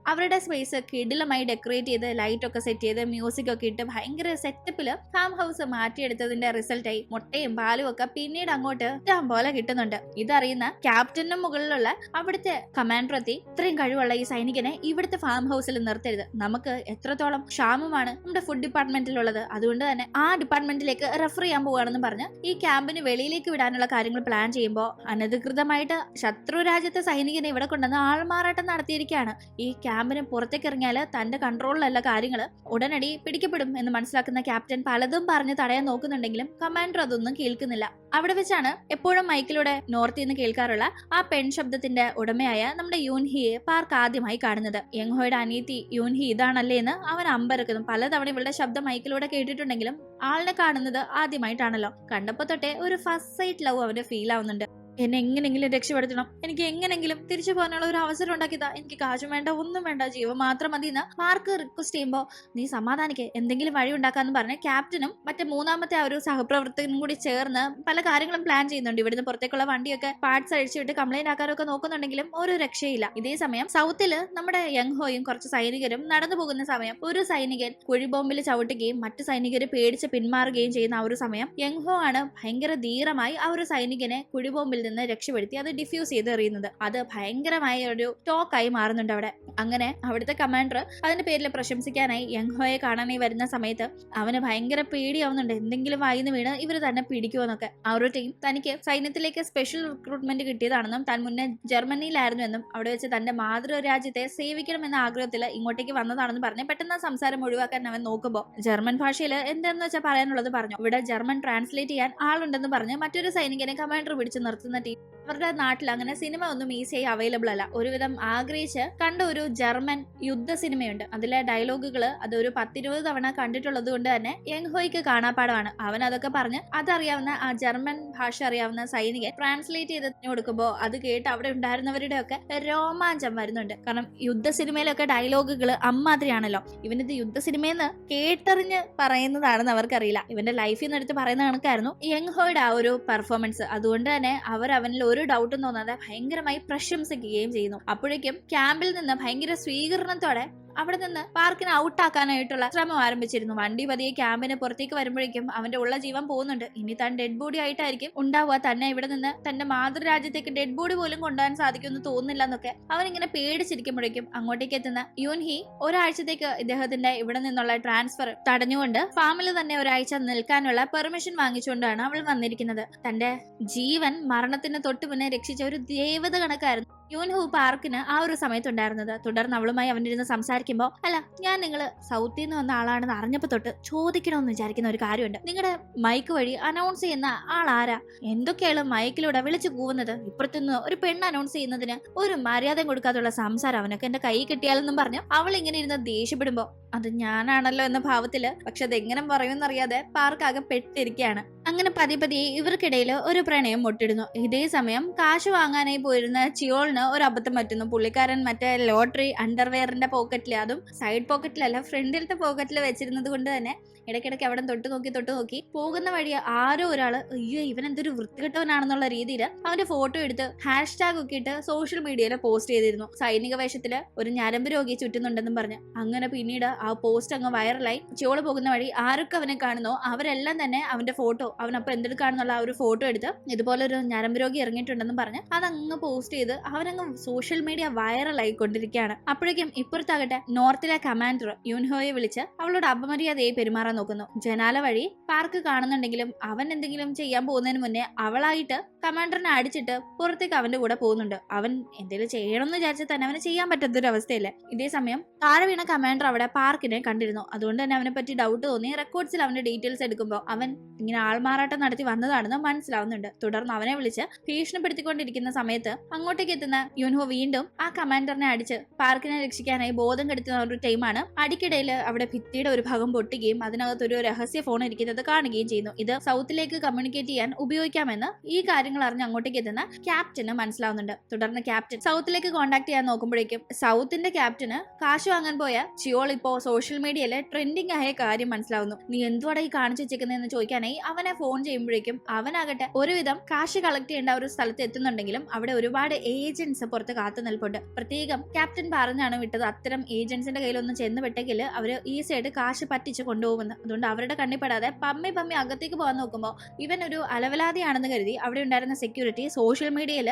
അവരുടെ സ്പേസ് കിടിലമായി ഡെക്കറേറ്റ് ചെയ്ത് ലൈറ്റ് ഒക്കെ സെറ്റ് ചെയ്ത് മ്യൂസിക് ഒക്കെ ഇട്ട് ഭയങ്കര സെറ്റപ്പില് ഫാം ഹൗസ് മാറ്റിയെടുത്തതിന്റെ റിസൾട്ടായി മുട്ടയും പാലും ഒക്കെ പിന്നീട് അങ്ങോട്ട് ഇഷ്ടം പോലെ കിട്ടുന്നുണ്ട്. ഇതറിയുന്ന ക്യാപ്റ്റനും മുകളിലുള്ള അവിടുത്തെ കമാൻഡർ എത്തി ഇത്രയും കഴിവുള്ള ഈ സൈനികനെ ഇവിടുത്തെ ഫാം ഹൗസിൽ നിർത്തരുത്, നമുക്ക് എത്രത്തോളം ക്ഷാമമാണ് നമ്മുടെ ഫുഡ് ഡിപ്പാർട്ട്മെന്റിലുള്ളത്, അതുകൊണ്ട് തന്നെ ആ ഡിപ്പാർട്ട്മെന്റിലേക്ക് റെഫർ ചെയ്യാൻ പോവുകയാണെന്ന് പറഞ്ഞ് ഈ ക്യാമ്പിന് വെളിയിലേക്ക് വിടാനുള്ള കാര്യങ്ങൾ പ്ലാൻ ചെയ്യുമ്പോൾ അനധികൃതമായിട്ട് ശത്രു രാജ്യത്തെ സൈനികനെ ഇവിടെ കൊണ്ടുവന്ന് ആൾമാറാട്ടം നടത്തിയിരിക്കുകയാണ്. ഈ ക്യാമ്പിന് പുറത്തേക്ക് ഇറങ്ങിയാൽ തന്റെ കൺട്രോളിലല്ല കാര്യങ്ങൾ, ഉടനടി പിടിക്കപ്പെടും എന്ന് മനസ്സിലാക്കുന്ന ക്യാപ്റ്റൻ പലതും പറഞ്ഞ് തടയാൻ നോക്കുന്നുണ്ടെങ്കിലും കമാൻഡർ അതൊന്നും കേൾക്കുന്നില്ല. അവിടെ വെച്ചാണ് എപ്പോഴും മൈക്കിലൂടെ നോർത്തിൽ നിന്ന് കേൾക്കാറുള്ള ആ പെൺ ശബ്ദത്തിന്റെ ഉടമയായ നമ്മുടെ യൂൻഹിയെ പാർക്ക് ആദ്യമായി കാണുന്നത്. യങ്ഹോയുടെ അനിയത്തി യൂൻഹി ഇതാണല്ലേ എന്ന് അവൻ അമ്പരക്കുന്നു. പലതവണ ഇവളുടെ ശബ്ദം മൈക്കിലൂടെ കേട്ടിട്ടുണ്ടെങ്കിലും ആളിനെ കാണുന്നത് ആദ്യമായിട്ടാണല്ലോ. കണ്ടപ്പോ തൊട്ടേ ഒരു ഫസ്റ്റ് സൈറ്റ് ലവ് അവന് ഫീൽ ആവുന്നുണ്ട്. എന്നെ എങ്ങനെങ്കിലും രക്ഷപ്പെടുത്തണം, എനിക്ക് എങ്ങനെങ്കിലും തിരിച്ചു പോകാനുള്ള ഒരു അവസരം ഉണ്ടാക്കിയതാ, എനിക്ക് കാശും വേണ്ട ഒന്നും വേണ്ട, ജീവൻ മാത്രം മതി എന്ന് മാർക്ക് റിക്വസ്റ്റ് ചെയ്യുമ്പോൾ നീ സമാധാനിക്ക്, എന്തെങ്കിലും വഴി ഉണ്ടാക്കാന്ന് പറഞ്ഞ് ക്യാപ്റ്റനും മറ്റേ മൂന്നാമത്തെ ആ ഒരു സഹപ്രവർത്തകനും കൂടി ചേർന്ന് പല കാര്യങ്ങളും പ്ലാൻ ചെയ്യുന്നുണ്ട്. ഇവിടുന്ന് പുറത്തേക്കുള്ള വണ്ടിയൊക്കെ പാർട്സ് അഴിച്ചുവിട്ട് കംപ്ലൈന്റ് ആക്കാനൊക്കെ നോക്കുന്നുണ്ടെങ്കിലും ഒരു രക്ഷയില്ല. ഇതേ സമയം സൗത്തില് നമ്മുടെ യങ്ഹോയും കുറച്ച് സൈനികരും നടന്നു പോകുന്ന സമയം ഒരു സൈനികൻ കുഴിബോംബിൽ ചവിട്ടുകയും മറ്റു സൈനികര് പേടിച്ച് പിന്മാറുകയും ചെയ്യുന്ന ആ ഒരു സമയം യങ്ഹോ ആണ് ഭയങ്കര ധീരമായി ആ ഒരു സൈനികനെ കുഴിബോംബിൽ നിന്ന് രക്ഷപ്പെടുത്തി അത് ഡിഫ്യൂസ് ചെയ്ത് എറിയുന്നത്. അത് ഭയങ്കരമായ ഒരു ടോക്കായി മാറുന്നുണ്ട് അവിടെ. അങ്ങനെ അവിടുത്തെ കമാൻഡർ അതിന്റെ പേരിൽ പ്രശംസിക്കാനായി യങ്ഹോയെ കാണാനായി വരുന്ന സമയത്ത് അവന് ഭയങ്കര പേടിയാവുന്നുണ്ട്, എന്തെങ്കിലും വായിന്ന് വീണ് ഇവര് തന്നെ പിടിക്കുമെന്നൊക്കെ. ആ ഒരു ടീം തനിക്ക് സൈന്യത്തിലേക്ക് സ്പെഷ്യൽ റിക്രൂട്ട്മെന്റ് കിട്ടിയതാണെന്നും താൻ മുന്നേ ജർമ്മനിയിലായിരുന്നു എന്നും അവിടെ വെച്ച് തന്റെ മാതൃരാജ്യത്തെ സേവിക്കണമെന്ന ആഗ്രഹത്തിൽ ഇങ്ങോട്ടേക്ക് വന്നതാണെന്ന് പറഞ്ഞ് പെട്ടെന്ന് സംസാരം ഒഴിവാക്കാൻ അവൻ നോക്കുമ്പോൾ ജർമ്മൻ ഭാഷയിൽ എന്താന്ന് വെച്ചാൽ പറയാനുള്ളത് പറഞ്ഞു. ഇവിടെ ജർമ്മൻ ട്രാൻസ്ലേറ്റ് ചെയ്യാൻ ആളുണ്ടെന്ന് പറഞ്ഞ് മറ്റൊരു സൈനികനെ കമാൻഡർ പിടിച്ച് നിർത്തുന്ന ടീം. അവരുടെ നാട്ടിൽ അങ്ങനെ സിനിമ ഒന്നും ഈസിയായി അവൈലബിൾ അല്ല. ഒരുവിധം ആഗ്രഹിച്ച് കണ്ട ഒരു ജർമ്മൻ യുദ്ധ സിനിമയുണ്ട്. അതിലെ ഡയലോഗുകള് അതൊരു 10-20 തവണ കണ്ടിട്ടുള്ളത് കൊണ്ട് തന്നെ യങ്ഹോയ്ക്ക് കാണാപ്പാടമാണ്. അവൻ അതൊക്കെ പറഞ്ഞ് അതറിയാവുന്ന ആ ജർമ്മൻ ഭാഷ അറിയാവുന്ന സൈനികൻ ട്രാൻസ്ലേറ്റ് ചെയ്ത് കൊടുക്കുമ്പോൾ അത് കേട്ട് അവിടെ ഉണ്ടായിരുന്നവരുടെ ഒക്കെ രോമാഞ്ചം വരുന്നുണ്ട്. കാരണം യുദ്ധ സിനിമയിലൊക്കെ ഡയലോഗുകൾ അമ്മാതിരിയാണല്ലോ. ഇവനിത് യുദ്ധ സിനിമയെന്ന് കേട്ടറിഞ്ഞ് പറയുന്നതാണെന്ന് അവർക്കറിയില്ല. ഇവന്റെ ലൈഫിൽ നിന്ന് എടുത്ത് പറയുന്ന കണക്കായിരുന്നു യങ്ഹോയുടെ ആ ഒരു പെർഫോമൻസ്. അതുകൊണ്ട് തന്നെ അവനിൽ ഒരു ഡൗട്ടും തോന്നാതെ ഭയങ്കരമായി പ്രശംസിക്കുകയും ചെയ്യുന്നു. അപ്പോഴേക്കും ക്യാമ്പിൽ നിന്ന് ഭയങ്കര സ്വീകരണത്തോടെ അവിടെ നിന്ന് പാർക്കിനെ ഔട്ടാക്കാനായിട്ടുള്ള ശ്രമം ആരംഭിച്ചിരുന്നു. വണ്ടി പതിയെ ക്യാമ്പിന് പുറത്തേക്ക് വരുമ്പോഴേക്കും അവന്റെ ഉള്ള ജീവൻ പോകുന്നുണ്ട്. ഇനി താൻ ഡെഡ് ബോഡി ആയിട്ടായിരിക്കും ഉണ്ടാവുക. തന്നെ ഇവിടെ നിന്ന് തന്റെ മാതൃരാജ്യത്തേക്ക് ഡെഡ് ബോഡി പോലും കൊണ്ടുപോകാൻ സാധിക്കുമെന്ന് തോന്നുന്നില്ല എന്നൊക്കെ അവൻ ഇങ്ങനെ പേടിച്ചിരിക്കുമ്പോഴേക്കും അങ്ങോട്ടേക്ക് എത്തുന്ന യൂൻഹി ഒരാഴ്ചത്തേക്ക് ഇദ്ദേഹത്തിന്റെ ഇവിടെ നിന്നുള്ള ട്രാൻസ്ഫർ തടഞ്ഞുകൊണ്ട് ഫാമിൽ തന്നെ ഒരാഴ്ച നിൽക്കാനുള്ള പെർമിഷൻ വാങ്ങിച്ചുകൊണ്ടാണ് അവൾ വന്നിരിക്കുന്നത്. തന്റെ ജീവൻ മരണത്തിന് തൊട്ടു മുന്നേ രക്ഷിച്ച ഒരു ദേവത കണക്കായിരുന്നു യൂൻഹു പാർക്കിന് ആ ഒരു സമയത്തുണ്ടായിരുന്നത്. തുടർന്ന് അവളുമായി അവനിരുന്ന് സംസാരിക്കുമ്പോൾ, അല്ല, ഞാൻ നിങ്ങൾ സൗത്തിൽ നിന്ന് വന്ന ആളാണെന്ന് അറിഞ്ഞപ്പോ തൊട്ട് ചോദിക്കണമെന്ന് വിചാരിക്കുന്ന ഒരു കാര്യമുണ്ട്. നിങ്ങളുടെ മൈക്ക് വഴി അനൗൺസ് ചെയ്യുന്ന ആളാരാ? എന്തൊക്കെയാണ് മൈക്കിലൂടെ വിളിച്ചു കൂവുന്നത്? ഇപ്പുറത്തുനിന്ന് ഒരു പെണ്ണ് അനൗൺസ് ചെയ്യുന്നതിന് ഒരു മര്യാദ കൊടുക്കാതുള്ള സംസാരം അവനൊക്കെ എന്റെ കൈ കിട്ടിയാലെന്നും പറഞ്ഞു അവൾ ഇങ്ങനെ ഇരുന്ന് ദേഷ്യപ്പെടുമ്പോ, അത് ഞാനാണല്ലോ എന്ന ഭാവത്തില്, പക്ഷെ അതെങ്ങനെ പറയുമെന്നറിയാതെ പാർക്ക് ആകെ പെട്ടിരിക്കുകയാണ്. അങ്ങനെ പതിയെ ഇവർക്കിടയിൽ ഒരു പ്രണയം മുട്ടിടുന്നു. ഇതേ സമയം കാശ് വാങ്ങാനായി പോയിരുന്ന ചിയോളിന് ഒരു അബദ്ധം പറ്റുന്നു. പുള്ളിക്കാരൻ മറ്റേ ലോട്ടറി അണ്ടർവെയറിന്റെ പോക്കറ്റിൽ, അതും സൈഡ് പോക്കറ്റിലല്ല ഫ്രണ്ടിലത്തെ പോക്കറ്റിൽ വെച്ചിരുന്നത് കൊണ്ട് തന്നെ ഇടയ്ക്കിടയ്ക്ക് അവിടെ തൊട്ട് നോക്കി പോകുന്ന വഴി ആരോ ഒരാള്, അയ്യോ ഇവൻ എന്തൊരു വൃത്തികെട്ടവനാണെന്നുള്ള രീതിയിൽ അവന്റെ ഫോട്ടോ എടുത്ത് #ഒക്കെ ഇട്ട് സോഷ്യൽ മീഡിയയിൽ പോസ്റ്റ് ചെയ്തിരുന്നു. സൈനിക വേഷത്തില് ഒരു ഞരമ്പ് രോഗി ചുറ്റുന്നുണ്ടെന്നും പറഞ്ഞ്. അങ്ങനെ പിന്നീട് ആ പോസ്റ്റ് അങ്ങ് വൈറലായി. ചോള് പോകുന്ന വഴി ആരൊക്കെ അവനെ കാണുന്നോ അവരെല്ലാം തന്നെ അവന്റെ ഫോട്ടോ, അവനപ്പം എന്തെടുക്കാണെന്നുള്ള ആ ഒരു ഫോട്ടോ എടുത്ത് ഇതുപോലെ ഒരു ഞരമ്പ് രോഗി ഇറങ്ങിയിട്ടുണ്ടെന്നും പറഞ്ഞ് അതങ്ങ് പോസ്റ്റ് ചെയ്ത് അവനങ്ങ് സോഷ്യൽ മീഡിയ വൈറലായി കൊണ്ടിരിക്കുകയാണ്. അപ്പോഴേക്കും ഇപ്പുറത്താകട്ടെ നോർത്തിലെ കമാൻഡർ യൂൻഹോയെ വിളിച്ച് അവളോട് അപമര്യാദയായി പെരുമാറാൻ നോക്കുന്നു. ജനാല വഴി പാർക്ക് കാണുന്നുണ്ടെങ്കിലും അവൻ എന്തെങ്കിലും ചെയ്യാൻ പോകുന്നതിന് മുന്നേ അവളായിട്ട് കമാൻഡറിനെ അടിച്ചിട്ട് പുറത്തേക്ക് അവന്റെ കൂടെ പോകുന്നുണ്ട്. അവൻ എന്തെങ്കിലും ചെയ്യണമെന്ന് വിചാരിച്ചാൽ തന്നെ അവന് ചെയ്യാൻ പറ്റാത്തൊരു അവസ്ഥയല്ലേ. ഇതേ സമയം താഴെ വീണ കമാൻഡർ അവിടെ പാർക്കിനെ കണ്ടിരുന്നു. അതുകൊണ്ട് തന്നെ അവനെ പറ്റി ഡൗട്ട് തോന്നി റെക്കോർഡ്സിൽ അവന്റെ ഡീറ്റെയിൽസ് എടുക്കുമ്പോൾ അവൻ ഇങ്ങനെ ആൾമാറാട്ടം നടത്തി വന്നതാണെന്ന് മനസ്സിലാവുന്നുണ്ട്. തുടർന്ന് അവനെ വിളിച്ച് ഭീഷണിപ്പെടുത്തിക്കൊണ്ടിരിക്കുന്ന സമയത്ത് അങ്ങോട്ടേക്ക് എത്തുന്ന യൂൻഹോ വീണ്ടും ആ കമാൻഡറിനെ അടിച്ച് പാർക്കിനെ രക്ഷിക്കാനായി ബോധം കെടുത്തുന്ന ഒരു ടൈമാണ്. അടിക്കിടയിൽ അവിടെ ഭിത്തിയുടെ ഒരു ഭാഗം പൊട്ടുകയും അതിനകത്തൊരു രഹസ്യ ഫോൺ ഇരിക്കുന്നത് കാണുകയും ചെയ്യുന്നു. ഇത് സൗത്തിലേക്ക് കമ്മ്യൂണിക്കേറ്റ് ചെയ്യാൻ ഉപയോഗിക്കാമെന്ന് ഈ കാര്യങ്ങൾ അറിഞ്ഞ് അങ്ങോട്ടേക്ക് എത്തുന്ന ക്യാപ്റ്റന് മനസ്സിലാവുന്നുണ്ട്. തുടർന്ന് ക്യാപ്റ്റൻ സൗത്തിലേക്ക് കോൺടാക്ട് ചെയ്യാൻ നോക്കുമ്പോഴേക്കും സൗത്തിന്റെ ക്യാപ്റ്റന് കാശ് വാങ്ങാൻ പോയ ചിയോൾ ഇപ്പോ സോഷ്യൽ മീഡിയയിലെ ട്രെൻഡിങ് ആയ കാര്യം മനസ്സിലാവുന്നു. നീ എന്തുവാടാ ഈ കാണിച്ചു വെച്ചേക്കുന്നതെന്ന് ചോദിക്കാനായി അവനെ ഫോൺ ചെയ്യുമ്പോഴേക്കും അവനാകട്ടെ ഒരുവിധം കാശ് കളക്ട് ചെയ്യേണ്ട ഒരു സ്ഥലത്ത് എത്തുന്നുണ്ടെങ്കിലും അവിടെ ഒരുപാട് ഏജന്റ്സ് പുറത്ത് കാത്തു നിൽപ്പുണ്ട്. പ്രത്യേകം ക്യാപ്റ്റൻ പറഞ്ഞാണ് വിട്ടത് അത്തരം ഏജന്റ്സിന്റെ കയ്യിലൊന്നും ചെന്ന് വിട്ടെങ്കിൽ അവര് ഈസി ആയിട്ട് കാശ് പറ്റിച്ച് കൊണ്ടുപോകുമെന്ന്. അതുകൊണ്ട് അവരുടെ കണ്ണിപ്പെടാതെ പമ്മി അകത്തേക്ക് പോകാൻ നോക്കുമ്പോൾ ഇവൻ ഒരു അലവലാതിയാണെന്ന് കരുതി അവിടെ ഉണ്ടായിരുന്ന സെക്യൂരിറ്റി സോഷ്യൽ മീഡിയയിൽ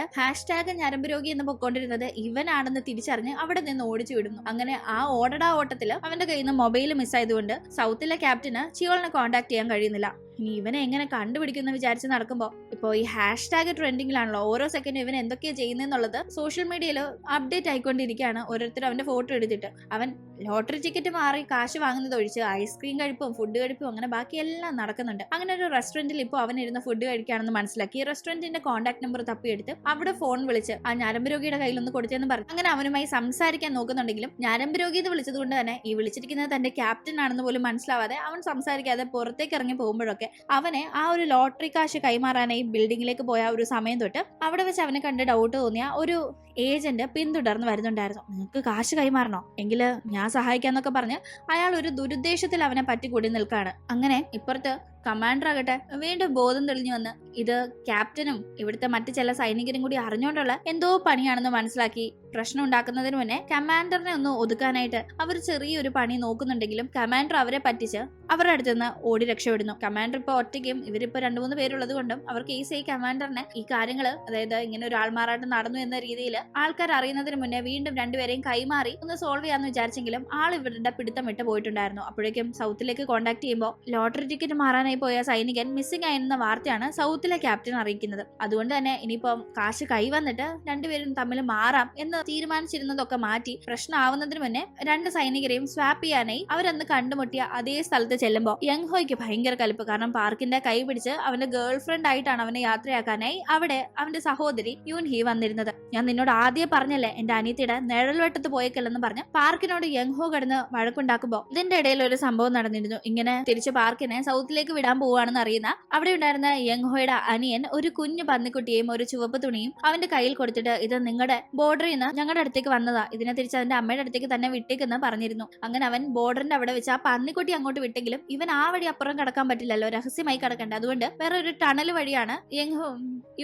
#ഞരമ്പ് രോഗി എന്ന് പൊക്കോണ്ടിരുന്നത് ഇവനാണെന്ന് തിരിച്ചറിഞ്ഞ് അവിടെ നിന്ന് ഓടിച്ചു വിടുന്നു. അങ്ങനെ ആ ഓട്ടത്തില് അവന്റെ കയ്യിൽ നിന്ന് മൊബൈൽ മിസ്സായതുകൊണ്ട് സൗത്തിലെ ക്യാപ്റ്റന് ചിയോളിനെ കോൺടാക്ട് ചെയ്യാൻ കഴിയുന്നില്ല. ഇനി ഇവനെ എങ്ങനെ കണ്ടുപിടിക്കുന്ന വിചാരിച്ച് നടക്കുമ്പോൾ ഇപ്പോൾ ഈ ട്രെൻഡിങ്ങിലാണല്ലോ. ഓരോ സെക്കൻഡും ഇവൻ എന്തൊക്കെയാ ചെയ്യുന്നെന്നുള്ളത് സോഷ്യൽ മീഡിയയിൽ അപ്ഡേറ്റ് ആയിക്കൊണ്ടിരിക്കുകയാണ്. ഓരോരുത്തരും അവന്റെ ഫോട്ടോ എടുത്തിട്ട് അവൻ ലോട്ടറി ടിക്കറ്റ് മാറി കാശ് വാങ്ങുന്നത് ഒഴിച്ച് ഐസ്ക്രീം കഴിപ്പും ഫുഡ് കഴിപ്പും അങ്ങനെ ബാക്കിയെല്ലാം നടക്കുന്നുണ്ട്. അങ്ങനെ ഒരു റെസ്റ്റോറന്റിൽ ഇപ്പോൾ അവൻ ഇരുന്ന് ഫുഡ് കഴിക്കുകയാണെന്ന് മനസ്സിലാക്കി റെസ്റ്റോറന്റിന്റെ കോൺടാക്ട് നമ്പർ തപ്പിയെടുത്ത് അവിടെ ഫോൺ വിളിച്ച് ആ ഞരമ്പ് രോഗിയുടെ കയ്യിലൊന്ന് കൊടുത്തെന്ന് പറഞ്ഞു. അങ്ങനെ അവനുമായി സംസാരിക്കാൻ നോക്കുന്നുണ്ടെങ്കിലും ഞരമ്പ് രോഗി എന്ന് വിളിച്ചത് കൊണ്ട് തന്നെ ഈ വിളിച്ചിരിക്കുന്നത് തന്റെ ക്യാപ്റ്റൻ ആണെന്ന് പോലും മനസ്സിലാവാതെ അവൻ സംസാരിക്കാതെ പുറത്തേക്ക് ഇറങ്ങി പോകുമ്പോഴൊക്കെ അവനെ ആ ഒരു ലോട്ടറി കാശ് കൈമാറാനായി ബിൽഡിങ്ങിലേക്ക് പോയ ഒരു സമയം തൊട്ട് അവിടെ വെച്ച് അവനെ കണ്ട് ഡൗട്ട് തോന്നിയ ഒരു ഏജന്റ് പിന്തുടർന്ന് വരുന്നുണ്ടായിരുന്നു. നിങ്ങൾക്ക് കാശ് കൈമാറണോ? എങ്കില് ഞാൻ സഹായിക്കാന്നൊക്കെ പറഞ്ഞ് അയാൾ ഒരു ദുരുദ്ദേശത്തിൽ അവനെ പറ്റി കൂടി നിൽക്കാണ്. അങ്ങനെ ഇപ്പുറത്ത് കമാൻഡർ ആകട്ടെ വീണ്ടും ബോധം തെളിഞ്ഞു വന്ന് ഇത് ക്യാപ്റ്റനും ഇവിടുത്തെ മറ്റു ചില സൈനികരും കൂടി അറിഞ്ഞുകൊണ്ടുള്ള എന്തോ പണിയാണെന്ന് മനസ്സിലാക്കി പ്രശ്നം ഉണ്ടാക്കുന്നതിന് മുന്നേ കമാൻഡറിനെ ഒന്ന് ഒതുക്കാനായിട്ട് അവർ ചെറിയൊരു പണി നോക്കുന്നുണ്ടെങ്കിലും കമാൻഡർ അവരെ പറ്റിച്ച് അവരുടെ അടുത്ത് നിന്ന് ഓടി രക്ഷപ്പെടുന്നു. കമാൻഡർ ഇപ്പൊ ഒറ്റയ്ക്കും ഇവരിപ്പോ 2-3 പേരുള്ളത് കൊണ്ടും അവർക്ക് ഈസി കമാൻഡറിനെ ഈ കാര്യങ്ങള്, അതായത് ഇങ്ങനെ ഒരു ആൾമാറാട്ടം നടന്നു എന്ന രീതിയിൽ ആൾക്കാർ അറിയുന്നതിന് മുന്നേ വീണ്ടും രണ്ടുപേരെയും കൈമാറി ഒന്ന് സോൾവ് ചെയ്യാന്ന് വിചാരിച്ചെങ്കിലും ആൾ ഇവരുടെ പിടുത്തം വിട്ട് പോയിട്ടുണ്ടായിരുന്നു. അപ്പോഴേക്കും സൗത്തിലേക്ക് കോൺടാക്ട് ചെയ്യുമ്പോൾ ലോട്ടറി ടിക്കറ്റ് മാറാനായി പോയ സൈനികൻ മിസ്സിംഗ് ആയിരുന്ന വാർത്തയാണ് സൗത്തിലെ ക്യാപ്റ്റൻ അറിയിക്കുന്നത്. അതുകൊണ്ട് തന്നെ ഇനിയിപ്പം കാശ് കൈവന്നിട്ട് രണ്ടുപേരും തമ്മിൽ മാറാം എന്ന് തീരുമാനിച്ചിരുന്നതൊക്കെ മാറ്റി പ്രശ്നമാവുന്നതിന് മുന്നേ 2 സൈനികരെയും സ്വാപ്പ് ചെയ്യാനായി അവരന്ന് കണ്ടുമുട്ടിയ അതേ സ്ഥലത്ത് ചെല്ലുമ്പോൾ യങ്ഹോയ്ക്ക് ഭയങ്കര കലിപ്പ്. കാരണം പാർക്കിന്റെ കൈ പിടിച്ച് അവന്റെ ഗേൾ ഫ്രണ്ട് ആയിട്ടാണ് അവനെ യാത്രയാക്കാനായി അവിടെ അവന്റെ സഹോദരി യൂൻഹി വന്നിരുന്നത്. ഞാൻ നിന്നോട് ആദ്യം പറഞ്ഞല്ലേ എന്റെ അനിയത്തിയുടെ നിഴൽവെട്ടത്ത് പോയേക്കല്ലെന്ന് പറഞ്ഞ് പാർക്കിനോട് യങ്ഹോ കിടന്ന് വഴക്കുണ്ടാക്കുമ്പോൾ ഇതിന്റെ ഇടയിൽ ഒരു സംഭവം നടന്നിരുന്നു. ഇങ്ങനെ തിരിച്ച് പാർക്കിനെ സൗത്തിലേക്ക് വിടാൻ പോവാണെന്ന് അറിയുന്ന അവിടെ ഉണ്ടായിരുന്ന യങ്ഹോയുടെ അനിയൻ ഒരു കുഞ്ഞു പന്നിക്കുട്ടിയെയും ഒരു ചുവപ്പ് തുണിയും അവന്റെ കയ്യിൽ കൊടുത്തിട്ട് ഇത് നിങ്ങളുടെ ബോർഡറിൽ നിന്ന് ഞങ്ങളുടെ അടുത്തേക്ക് വന്നതാ, ഇതിനെ തിരിച്ച് അതിന്റെ അമ്മയുടെ അടുത്തേക്ക് തന്നെ വിട്ടേക്കെന്ന് പറഞ്ഞിരുന്നു. അങ്ങനെ അവൻ ബോർഡറിന്റെ അവിടെ വെച്ച് ആ പന്നിക്കുട്ടി അങ്ങോട്ട് വിട്ടെങ്കിലും ഇവൻ ആ വഴി അപ്പുറം കടക്കാൻ പറ്റില്ലല്ലോ, രഹസ്യമായി കടക്കണ്ട. അതുകൊണ്ട് വേറെ ഒരു ടണൽ വഴിയാണ്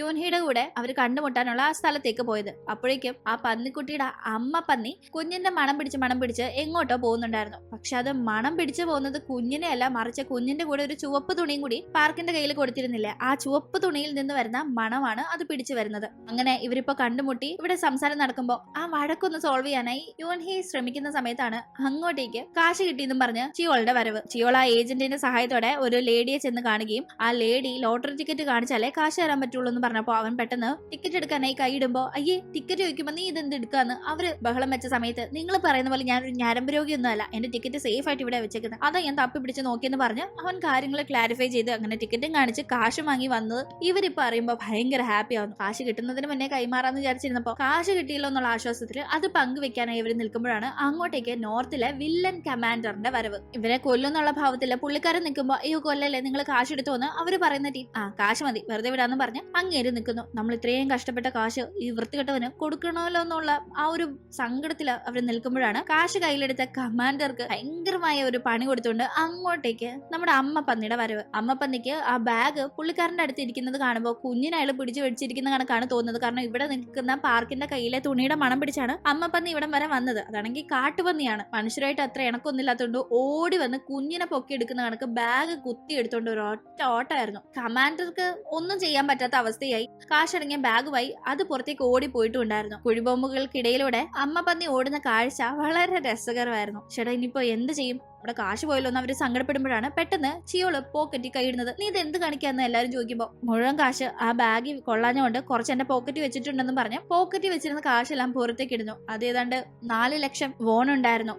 യൂൻഹിയുടെ കൂടെ അവർ കണ്ടുമുട്ടാനുള്ള ആ സ്ഥലത്തേക്ക് പോയത്. അപ്പോഴേക്കും ആ പന്നിക്കുട്ടിയുടെ അമ്മ പന്നി കുഞ്ഞിന്റെ മണം പിടിച്ച് എങ്ങോട്ടോ പോകുന്നുണ്ടായിരുന്നു. പക്ഷെ അത് മണം പിടിച്ചു പോകുന്നത് കുഞ്ഞിനെ അല്ല, മറിച്ച് കുഞ്ഞിന്റെ കൂടെ ഒരു ചുവപ്പ് തുണിയും കൂടി പാർക്കിന്റെ കയ്യിൽ കൊടുത്തിരുന്നില്ലേ, ആ ചുവപ്പ് തുണിയിൽ നിന്ന് വരുന്ന മണമാണ് അത് പിടിച്ചു വരുന്നത്. അങ്ങനെ ഇവരിപ്പോ കണ്ടുമുട്ടി ഇവിടെ സംസാരം നടക്കുമ്പോൾ ആ വഴക്കൊന്ന് സോൾവ് ചെയ്യാനായി യൂൻഹി ശ്രമിക്കുന്ന സമയത്താണ് അങ്ങോട്ടേക്ക് കാശ് കിട്ടിയെന്നും പറഞ്ഞ് ചിയോളുടെ വരവ്. ചിയോൾ ആ ഏജന്റിന്റെ സഹായത്തോടെ ഒരു ലേഡിയെ ചെന്ന് കാണുകയും ആ ലേഡി ലോട്ടറി ടിക്കറ്റ് കാണിച്ചാലേ കാശ് തരാൻ പറ്റുള്ളൂ എന്ന് പറഞ്ഞപ്പോൾ അവൻ പെട്ടെന്ന് ടിക്കറ്റ് എടുക്കാനായി കൈയിടുമ്പോ അയ്യേ ടിക്കറ്റ് ടിക്കറ്റ് ചോദിക്കുമ്പോൾ നീ ഇതെന്ത് എടുക്കാന്ന് അവര് ബഹളം വെച്ച സമയത്ത് നിങ്ങൾ പറയുന്ന പോലെ ഞാനൊരു ഞരമ്പ് രോഗിയൊന്നും അല്ല, എന്റെ ടിക്കറ്റ് സേഫ് ആയിട്ട് ഇവിടെ വെച്ചേക്കുന്നത്, അതാ ഞാൻ തപ്പി പിടിച്ച് നോക്കിയെന്ന് പറഞ്ഞ് അവൻ കാര്യങ്ങൾ ക്ലാരിഫൈ ചെയ്ത് അങ്ങനെ ടിക്കറ്റും കാണിച്ച് കാശ് വാങ്ങി വന്നത് ഇവരിപ്പോ അറിയുമ്പോ ഭയങ്കര ഹാപ്പി ആവുന്നു. കാശ് കിട്ടുന്നതിന് മുന്നേ കൈമാറാന്ന് വിചാരിച്ചിരുന്നപ്പോ കാശ് കിട്ടിയല്ലോ എന്നുള്ള ആശ്വാസത്തിൽ അത് പങ്കുവെക്കാനായി ഇവർ നിൽക്കുമ്പോഴാണ് അങ്ങോട്ടേക്ക് നോർത്തിലെ വില്ലൻ കമാൻഡറിന്റെ വരവ്. ഇവരെ കൊല്ലുന്നുള്ള ഭാവത്തില് പുള്ളിക്കാരൻ നിൽക്കുമ്പോ അയ്യോ കൊല്ലല്ലേ, നിങ്ങൾ കാശ് എടുത്തു വന്ന് അവര് പറയുന്ന ടീം കാശ് മതി വെറുതെ വിടാന്ന് പറഞ്ഞ് അങ്ങേര് നിൽക്കുന്നു. നമ്മൾ ഇത്രയും കഷ്ടപ്പെട്ട കാശ് ഈ വൃത്തികെട്ടവന് കൊടുക്കണമല്ലോ എന്നുള്ള ആ ഒരു സങ്കടത്തില് അവർ നിൽക്കുമ്പോഴാണ് കാശ് കയ്യിലെടുത്ത കമാൻഡർക്ക് ഭയങ്കരമായ ഒരു പണി കൊടുത്തുകൊണ്ട് അങ്ങോട്ടേക്ക് നമ്മുടെ അമ്മ പന്നിയുടെ വരവ്. അമ്മ പന്നിക്ക് ആ ബാഗ് പുള്ളിക്കാരന്റെ അടുത്ത് ഇരിക്കുന്നത് കാണുമ്പോൾ കുഞ്ഞിനയാൾ പിടിച്ചു വെച്ചിരിക്കുന്ന കണക്കാണ് തോന്നുന്നത്. കാരണം ഇവിടെ നിൽക്കുന്ന പാർക്കിന്റെ കയ്യിലെ തുണിയുടെ മണം പിടിച്ചാണ് അമ്മ പന്നി ഇവിടം വരെ വന്നത്. അതാണെങ്കിൽ കാട്ടുപന്നിയാണ്. മനുഷ്യരായിട്ട് അത്ര ഇണക്കൊന്നില്ലാത്തതുകൊണ്ട് ഓടി വന്ന് കുഞ്ഞിനെ പൊക്കി എടുക്കുന്ന കണക്ക് ബാഗ് കുത്തി എടുത്തോണ്ട് ഒരു ഒറ്റ ഓട്ടമായിരുന്നു. കമാൻഡർക്ക് ഒന്നും ചെയ്യാൻ പറ്റാത്ത അവസ്ഥയായി. കാശടങ്ങിയ ബാഗുമായി അത് പുറത്തേക്ക് ഓടി പോയിട്ടുണ്ടായിരുന്നു. കുഴിബോംബുകൾക്കിടയിലൂടെ അമ്മ പന്നി ഓടുന്ന കാഴ്ച വളരെ രസകരമായിരുന്നു. ചേട്ടാ ഇനിയിപ്പോ എന്ത് ചെയ്യും, ഇവിടെ കാശ് പോയല്ലോ എന്ന് അവര് സങ്കടപ്പെടുമ്പോഴാണ് പെട്ടെന്ന് ചിയോള് പോക്കറ്റിൽ കൈയിടുന്നത്. നീ ഇത് എന്ത് കാണിക്കാന്ന് എല്ലാരും ചോദിക്കുമ്പോൾ മുഴുവൻ കാശ് ആ ബാഗിൽ കൊള്ളാഞ്ഞുകൊണ്ട് കുറച്ച് എന്റെ പോക്കറ്റ് വെച്ചിട്ടുണ്ടെന്ന് പറഞ്ഞ് പോക്കറ്റിൽ വെച്ചിരുന്ന കാശെല്ലാം പുറത്തേക്ക് ഇടുന്നു. അത് ഏതാണ്ട് 4 ലക്ഷം വോൺ ഉണ്ടായിരുന്നു.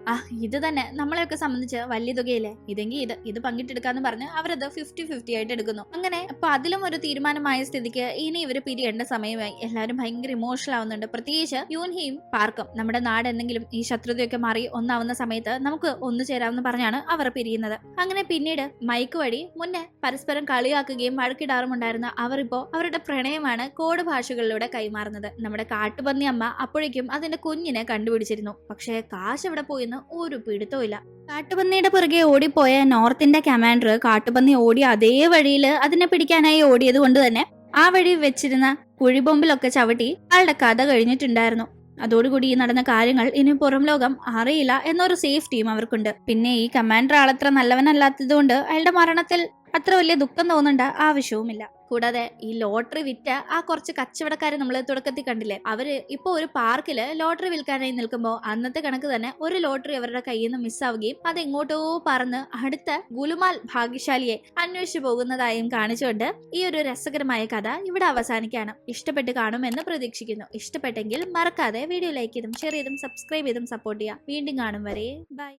ഇത് തന്നെ നമ്മളെയൊക്കെ സംബന്ധിച്ച് വലിയ തുകയില്ലേ, ഇതെങ്കിൽ ഇത് പങ്കിട്ടെടുക്കാന്ന് പറഞ്ഞ് അവരത് 50-50 ആയിട്ട് എടുക്കുന്നു. അങ്ങനെ അപ്പൊ അതിലും ഒരു തീരുമാനമായ സ്ഥിതിക്ക് ഇനി ഇവര് പിരിയേണ്ട സമയമായി. എല്ലാരും ഭയങ്കര ഇമോഷണൽ ആവുന്നുണ്ട്. പ്രത്യേകിച്ച് യൂൻഹിയും പാർക്കും. നമ്മുടെ നാട് എന്തെങ്കിലും ഈ ശത്രുതയൊക്കെ മാറി ഒന്നാവുന്ന സമയത്ത് നമുക്ക് ഒന്നു ചേരാമെന്ന് പറഞ്ഞാണ് അവർ പിരിയുന്നത്. അങ്ങനെ പിന്നീട് മൈക്ക് വഴി മുന്നേ പരസ്പരം കളിയാക്കുകയും വഴക്കിടാറുമുണ്ടായിരുന്ന അവർ ഇപ്പോ അവരുടെ പ്രണയമാണ് കോഡ് ഭാഷകളിലൂടെ കൈമാറുന്നത്. നമ്മുടെ കാട്ടുപന്നി അമ്മ അപ്പോഴേക്കും അതിന്റെ കുഞ്ഞിനെ കണ്ടുപിടിച്ചിരുന്നു. പക്ഷേ കാശ് എവിടെ പോയെന്ന് ഒരു പിടുത്തവും ഇല്ല. കാട്ടുപന്നിയുടെ പുറകെ ഓടിപ്പോയ നോർത്തിന്റെ കമാൻഡർ കാട്ടുപന്നി ഓടി അതേ വഴിയിൽ അതിനെ പിടിക്കാനായി ഓടിയത് കൊണ്ട് തന്നെ ആ വഴി വെച്ചിരുന്ന കുഴിബോംബിലൊക്കെ ചവിട്ടി അയാളുടെ കഥ കഴിഞ്ഞിട്ടുണ്ടായിരുന്നു. അതോടുകൂടി ഈ നടന്ന കാര്യങ്ങൾ ഇനി പുറം ലോകം അറിയില്ല എന്നൊരു സേഫ്റ്റിയും അവർക്കുണ്ട്. പിന്നെ ഈ കമാൻഡർ ആളത്ര നല്ലവനല്ലാത്തതുകൊണ്ട് അയാളുടെ മരണത്തിൽ അത്ര വലിയ ദുഃഖം തോന്നേണ്ട ആവശ്യവുമില്ല. കൂടാതെ ഈ ലോട്ടറി വിറ്റ ആ കുറച്ച് കച്ചവടക്കാരെ നമ്മൾ തുടക്കത്തിൽ കണ്ടില്ലേ, അവര് ഇപ്പൊ ഒരു പാർക്കില് ലോട്ടറി വിൽക്കാനായി നിൽക്കുമ്പോൾ അന്നത്തെ കണക്ക് തന്നെ ഒരു ലോട്ടറി അവരുടെ കയ്യിൽ നിന്ന് മിസ്സാവുകയും അത് എങ്ങോട്ടോ പറന്ന് അടുത്ത ഗുലുമാൽ ഭാഗ്യശാലിയെ അന്വേഷിച്ചു പോകുന്നതായും കാണിച്ചുകൊണ്ട് ഈ ഒരു രസകരമായ കഥ ഇവിടെ അവസാനിക്കുകയാണ്. ഇഷ്ടപ്പെട്ട് കാണുമെന്ന് പ്രതീക്ഷിക്കുന്നു. ഇഷ്ടപ്പെട്ടെങ്കിൽ മറക്കാതെ വീഡിയോ ലൈക്ക് ചെയ്തും ഷെയർ ചെയ്തും സബ്സ്ക്രൈബ് ചെയ്തും സപ്പോർട്ട് ചെയ്യാം. വീണ്ടും കാണും വരെ ബൈ.